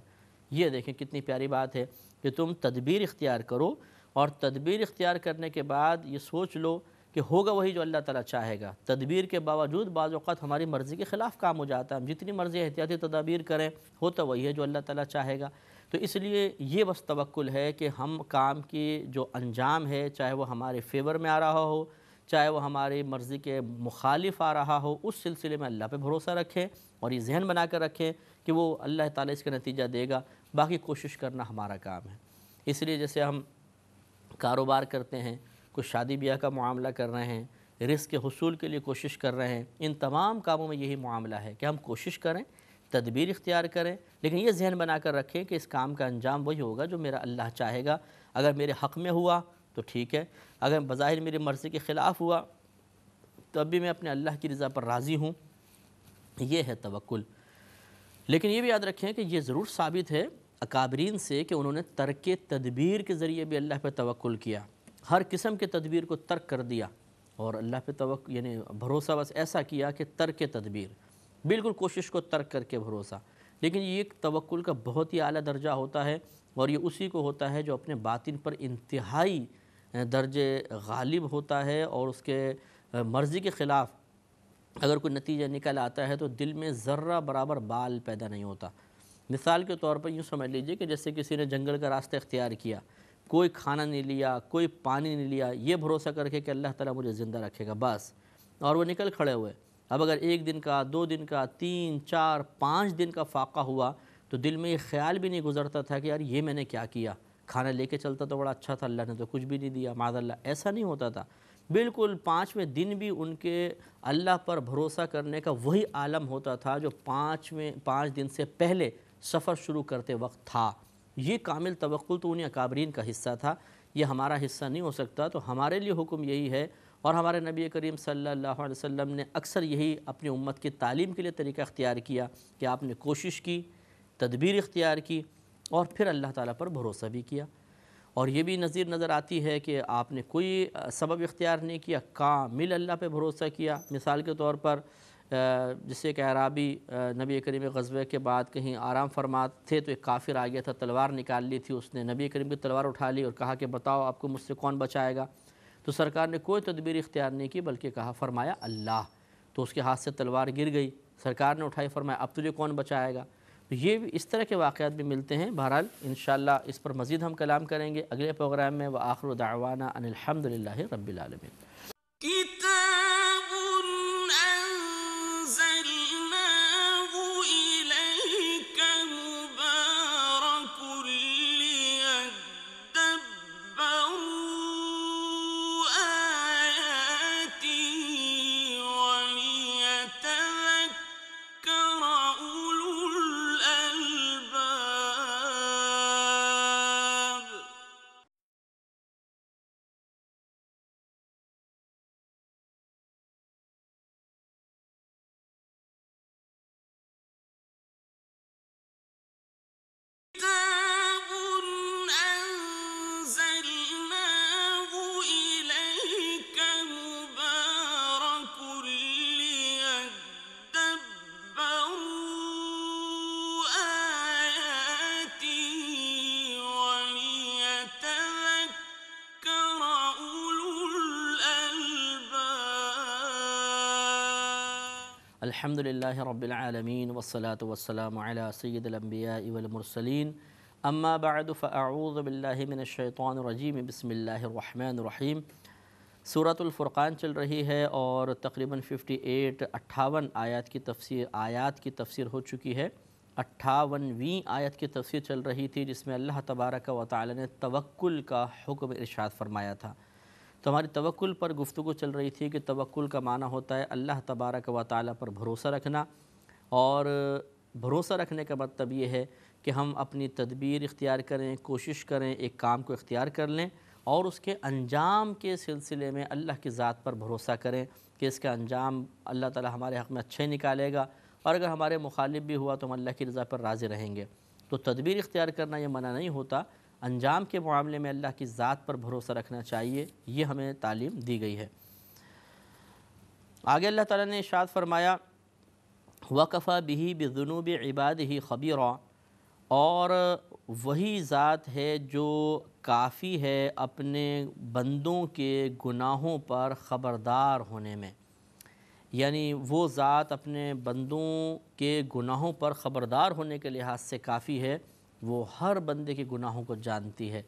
یہ دیکھیں کتنی پیاری بات ہے کہ تم تدبیر اختیار کرو، اور تدبیر اختیار کرنے کے بعد یہ سوچ لو کہ ہوگا وہی جو اللہ تعالیٰ چاہے گا۔ تدبیر کے باوجود بعض اوقات ہماری مرضی کے خلاف کام ہو جاتا ہے، ہم جتنی مرضی احتیاطی تدابیر کریں، ہوتا وہی ہے جو اللہ تعالیٰ چاہے گا۔ تو اس لیے یہ بس توکل ہے کہ ہم کام کی جو انجام ہے، چاہے وہ ہمارے فیور میں آ رہا ہو، چاہے وہ ہماری مرضی کے مخالف آ رہا ہو، اس سلسلے میں اللہ پہ بھروسہ رکھیں اور یہ ذہن بنا کر رکھیں کہ وہ اللہ تعالیٰ اس کا نتیجہ دے گا، باقی کوشش کرنا ہمارا کام ہے۔ اس لیے جیسے ہم کاروبار کرتے ہیں، کوئی شادی بیاہ کا معاملہ کر رہے ہیں، رزق کے حصول کے لیے کوشش کر رہے ہیں، ان تمام کاموں میں یہی معاملہ ہے کہ ہم کوشش کریں، تدبیر اختیار کریں، لیکن یہ ذہن بنا کر رکھیں کہ اس کام کا انجام وہی ہوگا جو میرا اللہ چاہے گا۔ اگر میرے حق میں ہوا تو ٹھیک ہے، اگر بظاہر میری مرضی کے خلاف ہوا تو اب بھی میں اپنے اللہ کی رضا پر راضی ہوں۔ یہ ہے توکل۔ لیکن یہ بھی یاد رکھیں کہ یہ ضرور ثابت ہے اکابرین سے کہ انہوں نے ترک تدبیر کے ذریعے بھی اللہ پہ توکل کیا، ہر قسم کے تدبیر کو ترک کر دیا اور اللہ پہ توکل یعنی بھروسہ بس ایسا کیا کہ ترک تدبیر، بالکل کوشش کو ترک کر کے بھروسہ۔ لیکن یہ ایک توکل کا بہت ہی اعلیٰ درجہ ہوتا ہے، اور یہ اسی کو ہوتا ہے جو اپنے باطن پر انتہائی درجے غالب ہوتا ہے، اور اس کے مرضی کے خلاف اگر کوئی نتیجہ نکل آتا ہے تو دل میں ذرہ برابر بال پیدا نہیں ہوتا۔ مثال کے طور پر یوں سمجھ لیجئے کہ جیسے کسی نے جنگل کا راستہ اختیار کیا، کوئی کھانا نہیں لیا، کوئی پانی نہیں لیا، یہ بھروسہ کر کے کہ اللہ تعالیٰ مجھے زندہ رکھے گا بس، اور وہ نکل کھڑے ہوئے۔ اب اگر 1 دن کا، 2 دن کا، 3، 4، 5 دن کا فاقہ ہوا تو دل میں یہ خیال بھی نہیں گزرتا تھا کہ یار یہ میں نے کیا کیا، کھانا لے کے چلتا تو بڑا اچھا تھا، اللہ نے تو کچھ بھی نہیں دیا، معاذ اللہ، ایسا نہیں ہوتا تھا۔ بالکل 5ویں دن بھی ان کے اللہ پر بھروسہ کرنے کا وہی عالم ہوتا تھا جو 5 دن سے پہلے سفر شروع کرتے وقت تھا۔ یہ کامل توکل تو انہیں اکابرین کا حصہ تھا، یہ ہمارا حصہ نہیں ہو سکتا۔ تو ہمارے لیے حکم یہی ہے، اور ہمارے نبی کریم صلی اللہ علیہ وسلم نے اکثر یہی اپنی امت کی تعلیم کے لیے طریقہ اختیار کیا کہ آپ نے کوشش کی، تدبیر اختیار کی، اور پھر اللہ تعالیٰ پر بھروسہ بھی کیا۔ اور یہ بھی نظر آتی ہے کہ آپ نے کوئی سبب اختیار نہیں کیا، کامل اللہ پہ بھروسہ کیا۔ مثال کے طور پر جسے کہ اعرابی نبی کریم غزوے کے بعد کہیں آرام فرما تھے تو ایک کافر آ گیا تھا، تلوار نکال لی تھی اس نے، نبی کریم کی تلوار اٹھا لی اور کہا کہ بتاؤ آپ کو مجھ سے کون بچائے گا؟ تو سرکار نے کوئی تدبیر اختیار نہیں کی بلکہ کہا، فرمایا اللہ۔ تو اس کے ہاتھ سے تلوار گر گئی، سرکار نے اٹھائی، فرمایا اب تجھے کون بچائے گا؟ تو یہ بھی اس طرح کے واقعات بھی ملتے ہیں۔ بہرحال انشاءاللہ اس پر مزید ہم کلام کریں گے اگلے پروگرام میں۔ وآخر دعوانا ان الحمدللہ رب العالمین۔ كتاب أنزلناه إليك مبارك ليدبروا آياته وليتذكر أولو الألباب. كتاب أنزلناه إليك مبارك ليدبروا آياته وليتذكر أولو الألباب. الحمد للہ رب العالمین والصلاة والسلام علی سید الانبیاء والمرسلین، اما بعد فاعوذ باللہ من الشیطان الرجیم، بسم اللہ الرحمن الرحیم۔ سورۃ الفرقان چل رہی ہے اور تقریباً 58 آیات کی تفسیر ہو چکی ہے۔ 58ویں آیت کی تفسیر چل رہی تھی جس میں اللہ تبارک و تعالی نے توکل کا حکم ارشاد فرمایا تھا۔ تو ہماری توکل پر گفتگو چل رہی تھی کہ توکل کا معنی ہوتا ہے اللہ تبارک و تعالی پر بھروسہ رکھنا، اور بھروسہ رکھنے کا مطلب یہ ہے کہ ہم اپنی تدبیر اختیار کریں، کوشش کریں، ایک کام کو اختیار کر لیں اور اس کے انجام کے سلسلے میں اللہ کی ذات پر بھروسہ کریں کہ اس کا انجام اللہ تعالی ہمارے حق میں اچھے نکالے گا، اور اگر ہمارے مخالف بھی ہوا تو ہم اللہ کی رضا پر راضی رہیں گے۔ تو تدبیر اختیار کرنا یہ منع نہیں ہوتا، انجام کے معاملے میں اللہ کی ذات پر بھروسہ رکھنا چاہیے، یہ ہمیں تعلیم دی گئی ہے۔ آگے اللہ تعالیٰ نے ارشاد فرمایا، وَكَفَى بِهِ بِذُنُوبِ عِبَادِهِ خَبِيرًا، اور وہی ذات ہے جو کافی ہے اپنے بندوں کے گناہوں پر خبردار ہونے میں، یعنی وہ ذات اپنے بندوں کے گناہوں پر خبردار ہونے کے لحاظ سے کافی ہے، وہ ہر بندے کے گناہوں کو جانتی ہے۔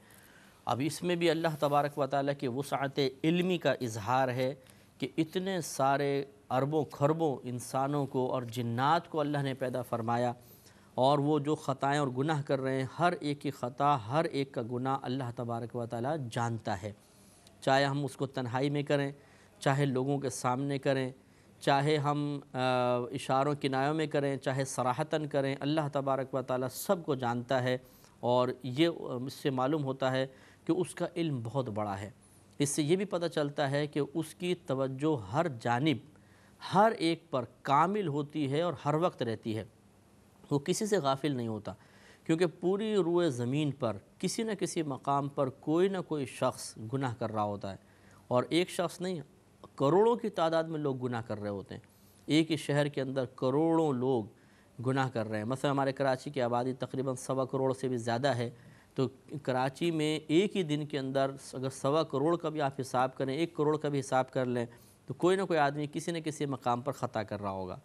اب اس میں بھی اللہ تبارک و تعالیٰ کی وسعت علمی کا اظہار ہے کہ اتنے سارے اربوں کھربوں انسانوں کو اور جنات کو اللہ نے پیدا فرمایا، اور وہ جو خطائیں اور گناہ کر رہے ہیں، ہر ایک کی خطا، ہر ایک کا گناہ اللہ تبارک و تعالیٰ جانتا ہے، چاہے ہم اس کو تنہائی میں کریں، چاہے لوگوں کے سامنے کریں، چاہے ہم اشاروں کنایوں میں کریں، چاہے صراحتاً کریں، اللہ تبارک و تعالیٰ سب کو جانتا ہے۔ اور یہ اس سے معلوم ہوتا ہے کہ اس کا علم بہت بڑا ہے۔ اس سے یہ بھی پتہ چلتا ہے کہ اس کی توجہ ہر جانب، ہر ایک پر کامل ہوتی ہے اور ہر وقت رہتی ہے، وہ کسی سے غافل نہیں ہوتا، کیونکہ پوری روئے زمین پر کسی نہ کسی مقام پر کوئی نہ کوئی شخص گناہ کر رہا ہوتا ہے، اور ایک شخص نہیں، کروڑوں کی تعداد میں لوگ گناہ کر رہے ہوتے ہیں۔ ایک ہی شہر کے اندر کروڑوں لوگ گناہ کر رہے ہیں۔ مثلا ہمارے کراچی کی آبادی تقریباً 1.25 کروڑ سے بھی زیادہ ہے، تو کراچی میں ایک ہی دن کے اندر اگر 1.25 کروڑ کا بھی آپ حساب کریں، 1 کروڑ کا بھی حساب کر لیں، تو کوئی نہ کوئی آدمی کسی نہ کسی مقام پر خطا کر رہا ہوگا۔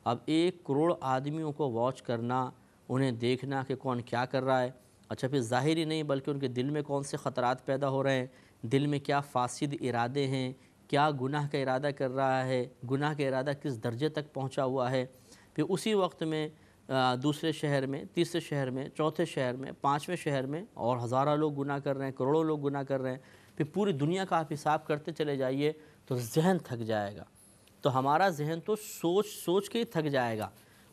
اب 1 کروڑ آدمیوں کو واچ کرنا، انہیں دیکھنا کہ کون کیا کر رہا ہے، اچھا پھر ظاہری نہیں بلکہ ان کے دل میں کون سے خطرات پیدا ہو رہے ہیں، دل میں کیا فاسد ارادے ہیں، کیا گناہ کا ارادہ کر رہا ہے، گناہ کا ارادہ کس درجے تک پہنچا ہوا ہے، پھر اسی وقت میں دوسرے شہر میں، تیسرے شہر میں، چوتھے شہر میں، 5ویں شہر میں اور ہزارہ لوگ گناہ کر رہے ہیں، کروڑوں لوگ گناہ کر رہے ہیں، پھر پوری دنیا کا آپ حساب کرتے چلے جائیے تو ذہن تھک جائے گا۔ تو ہمارا ذہن تو سوچ کے ہی تھک جائے گا،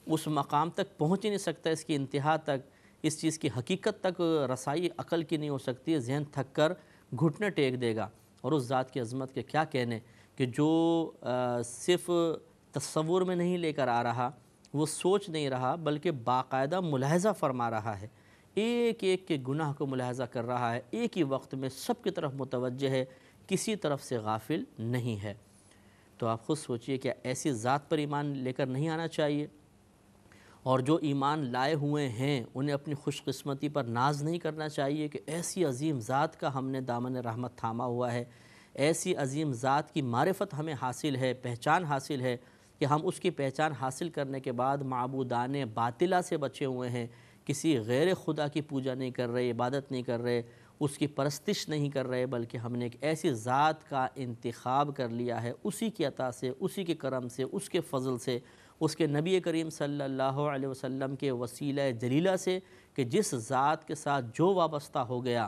اس مقام تک پہنچ ہی نہیں سکتا، اس کی انتہا تک، اس چیز کی حقیقت تک رسائی عقل کی نہیں ہو سکتی ہے۔ ذہن تھک کر گھٹنے ٹیک دے گا، اور اس ذات کی عظمت کے کیا کہنے کہ جو صرف تصور میں نہیں لے کر آ رہا، وہ سوچ نہیں رہا بلکہ باقاعدہ ملاحظہ فرما رہا ہے، ایک ایک کے گناہ کو ملاحظہ کر رہا ہے، ایک ہی وقت میں سب کی طرف متوجہ ہے، کسی طرف سے غافل نہیں ہے۔ تو آپ خود سوچئے کہ ایسی ذات پر ایمان لے کر نہیں آنا چاہیے؟ اور جو ایمان لائے ہوئے ہیں انہیں اپنی خوش قسمتی پر ناز نہیں کرنا چاہیے کہ ایسی عظیم ذات کا ہم نے دامن رحمت تھاما ہوا ہے، ایسی عظیم ذات کی معرفت ہمیں حاصل ہے، پہچان حاصل ہے کہ ہم اس کی پہچان حاصل کرنے کے بعد معبودان باطلہ سے بچے ہوئے ہیں، کسی غیر خدا کی پوجا نہیں کر رہے، عبادت نہیں کر رہے، اس کی پرستش نہیں کر رہے، بلکہ ہم نے ایک ایسی ذات کا انتخاب کر لیا ہے، اسی کی عطا سے، اسی کے کرم سے، اس کے فضل سے، اس کے نبی کریم صلی اللہ علیہ وسلم کے وسیلہ جلیلہ سے، کہ جس ذات کے ساتھ جو وابستہ ہو گیا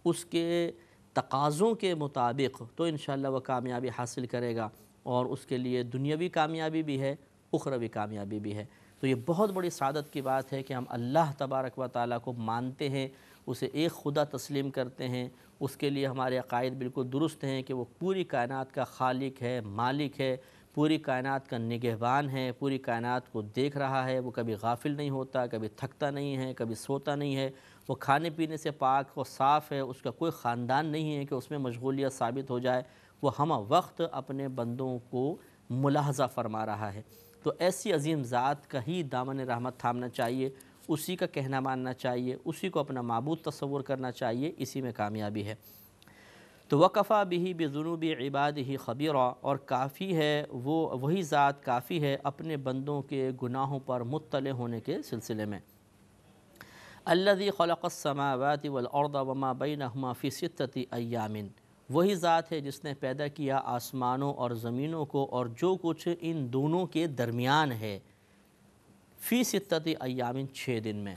اس کے تقاضوں کے مطابق تو انشاءاللہ وہ کامیابی حاصل کرے گا، اور اس کے لیے دنیاوی کامیابی بھی ہے، اخروی کامیابی بھی ہے۔ تو یہ بہت بڑی سعادت کی بات ہے کہ ہم اللہ تبارک و تعالیٰ کو مانتے ہیں، اسے ایک خدا تسلیم کرتے ہیں، اس کے لیے ہمارے عقائد بالکل درست ہیں کہ وہ پوری کائنات کا خالق ہے، مالک ہے، پوری کائنات کا نگہبان ہے، پوری کائنات کو دیکھ رہا ہے، وہ کبھی غافل نہیں ہوتا، کبھی تھکتا نہیں ہے، کبھی سوتا نہیں ہے، وہ کھانے پینے سے پاک و صاف ہے، اس کا کوئی خاندان نہیں ہے کہ اس میں مشغولیت ثابت ہو جائے، وہ ہمہ وقت اپنے بندوں کو ملاحظہ فرما رہا ہے۔ تو ایسی عظیم ذات کا ہی دامن رحمت تھامنا چاہیے، اسی کا کہنا ماننا چاہیے، اسی کو اپنا معبود تصور کرنا چاہیے، اسی میں کامیابی ہے۔ تو وَكَفَى بِهِ بِذُنُوبِ عِبَادِهِ خَبِيرًا، اور کافی ہے وہی ذات کافی ہے اپنے بندوں کے گناہوں پر مطلع ہونے کے سلسلے میں۔ الَّذِي خَلَقَ السَّمَاوَاتِ وَالْأَرْضَ وَمَا بَيْنَهُمَا فِي سِتَّةِ أَيَّامٍ، وہی ذات ہے جس نے پیدا کیا آسمانوں اور زمینوں کو اور جو کچھ ان دونوں کے درمیان ہے، فی ستۃ ایام، 6 دن میں۔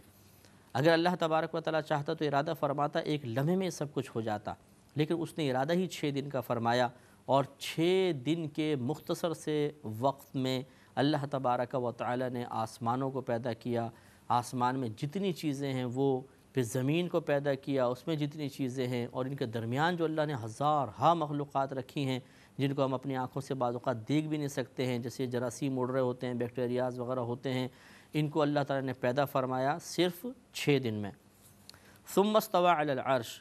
اگر اللہ تبارک و تعالیٰ چاہتا تو ارادہ فرماتا ایک لمحے میں سب کچھ ہو جاتا، لیکن اس نے ارادہ ہی 6 دن کا فرمایا، اور 6 دن کے مختصر سے وقت میں اللہ تبارک و تعالیٰ نے آسمانوں کو پیدا کیا، آسمان میں جتنی چیزیں ہیں وہ، پھر زمین کو پیدا کیا، اس میں جتنی چیزیں ہیں، اور ان کے درمیان جو اللہ نے ہزارہا مخلوقات رکھی ہیں جن کو ہم اپنی آنکھوں سے بعض اوقات دیکھ بھی نہیں سکتے ہیں، جیسے جراثیم اڑ رہے ہوتے ہیں، بیکٹیریاز وغیرہ ہوتے ہیں، ان کو اللہ تعالیٰ نے پیدا فرمایا صرف 6 دن میں۔ ثم استوى علی العرش،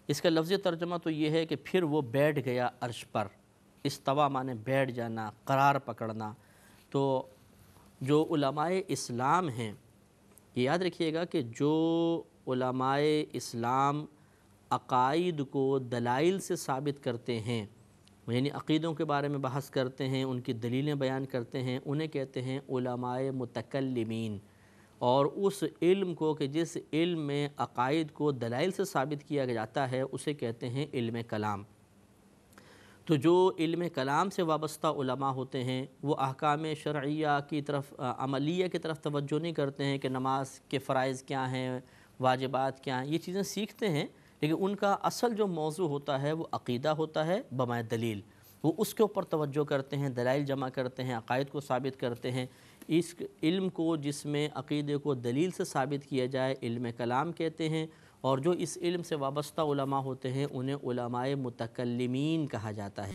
اس کا لفظی ترجمہ تو یہ ہے کہ پھر وہ بیٹھ گیا عرش پر۔ استوا مانے بیٹھ جانا، قرار پکڑنا۔ تو جو علماء اسلام ہیں، یہ یاد رکھیے گا کہ جو علماء اسلام عقائد کو دلائل سے ثابت کرتے ہیں، یعنی عقیدوں کے بارے میں بحث کرتے ہیں، ان کی دلیلیں بیان کرتے ہیں، انہیں کہتے ہیں علماء متکلمین۔ اور اس علم کو کہ جس علم میں عقائد کو دلائل سے ثابت کیا جاتا ہے اسے کہتے ہیں علم کلام۔ تو جو علم کلام سے وابستہ علماء ہوتے ہیں وہ احکام شرعیہ کی طرف، عملیہ کی طرف توجہ نہیں کرتے ہیں کہ نماز کے فرائض کیا ہیں، واجبات کیا ہیں، یہ چیزیں سیکھتے ہیں، لیکن ان کا اصل جو موضوع ہوتا ہے وہ عقیدہ ہوتا ہے بمعنی دلیل، وہ اس کے اوپر توجہ کرتے ہیں، دلائل جمع کرتے ہیں، عقائد کو ثابت کرتے ہیں۔ اس علم کو جس میں عقیدے کو دلیل سے ثابت کیا جائے علم کلام کہتے ہیں، اور جو اس علم سے وابستہ علماء ہوتے ہیں انہیں علماء متکلمین کہا جاتا ہے۔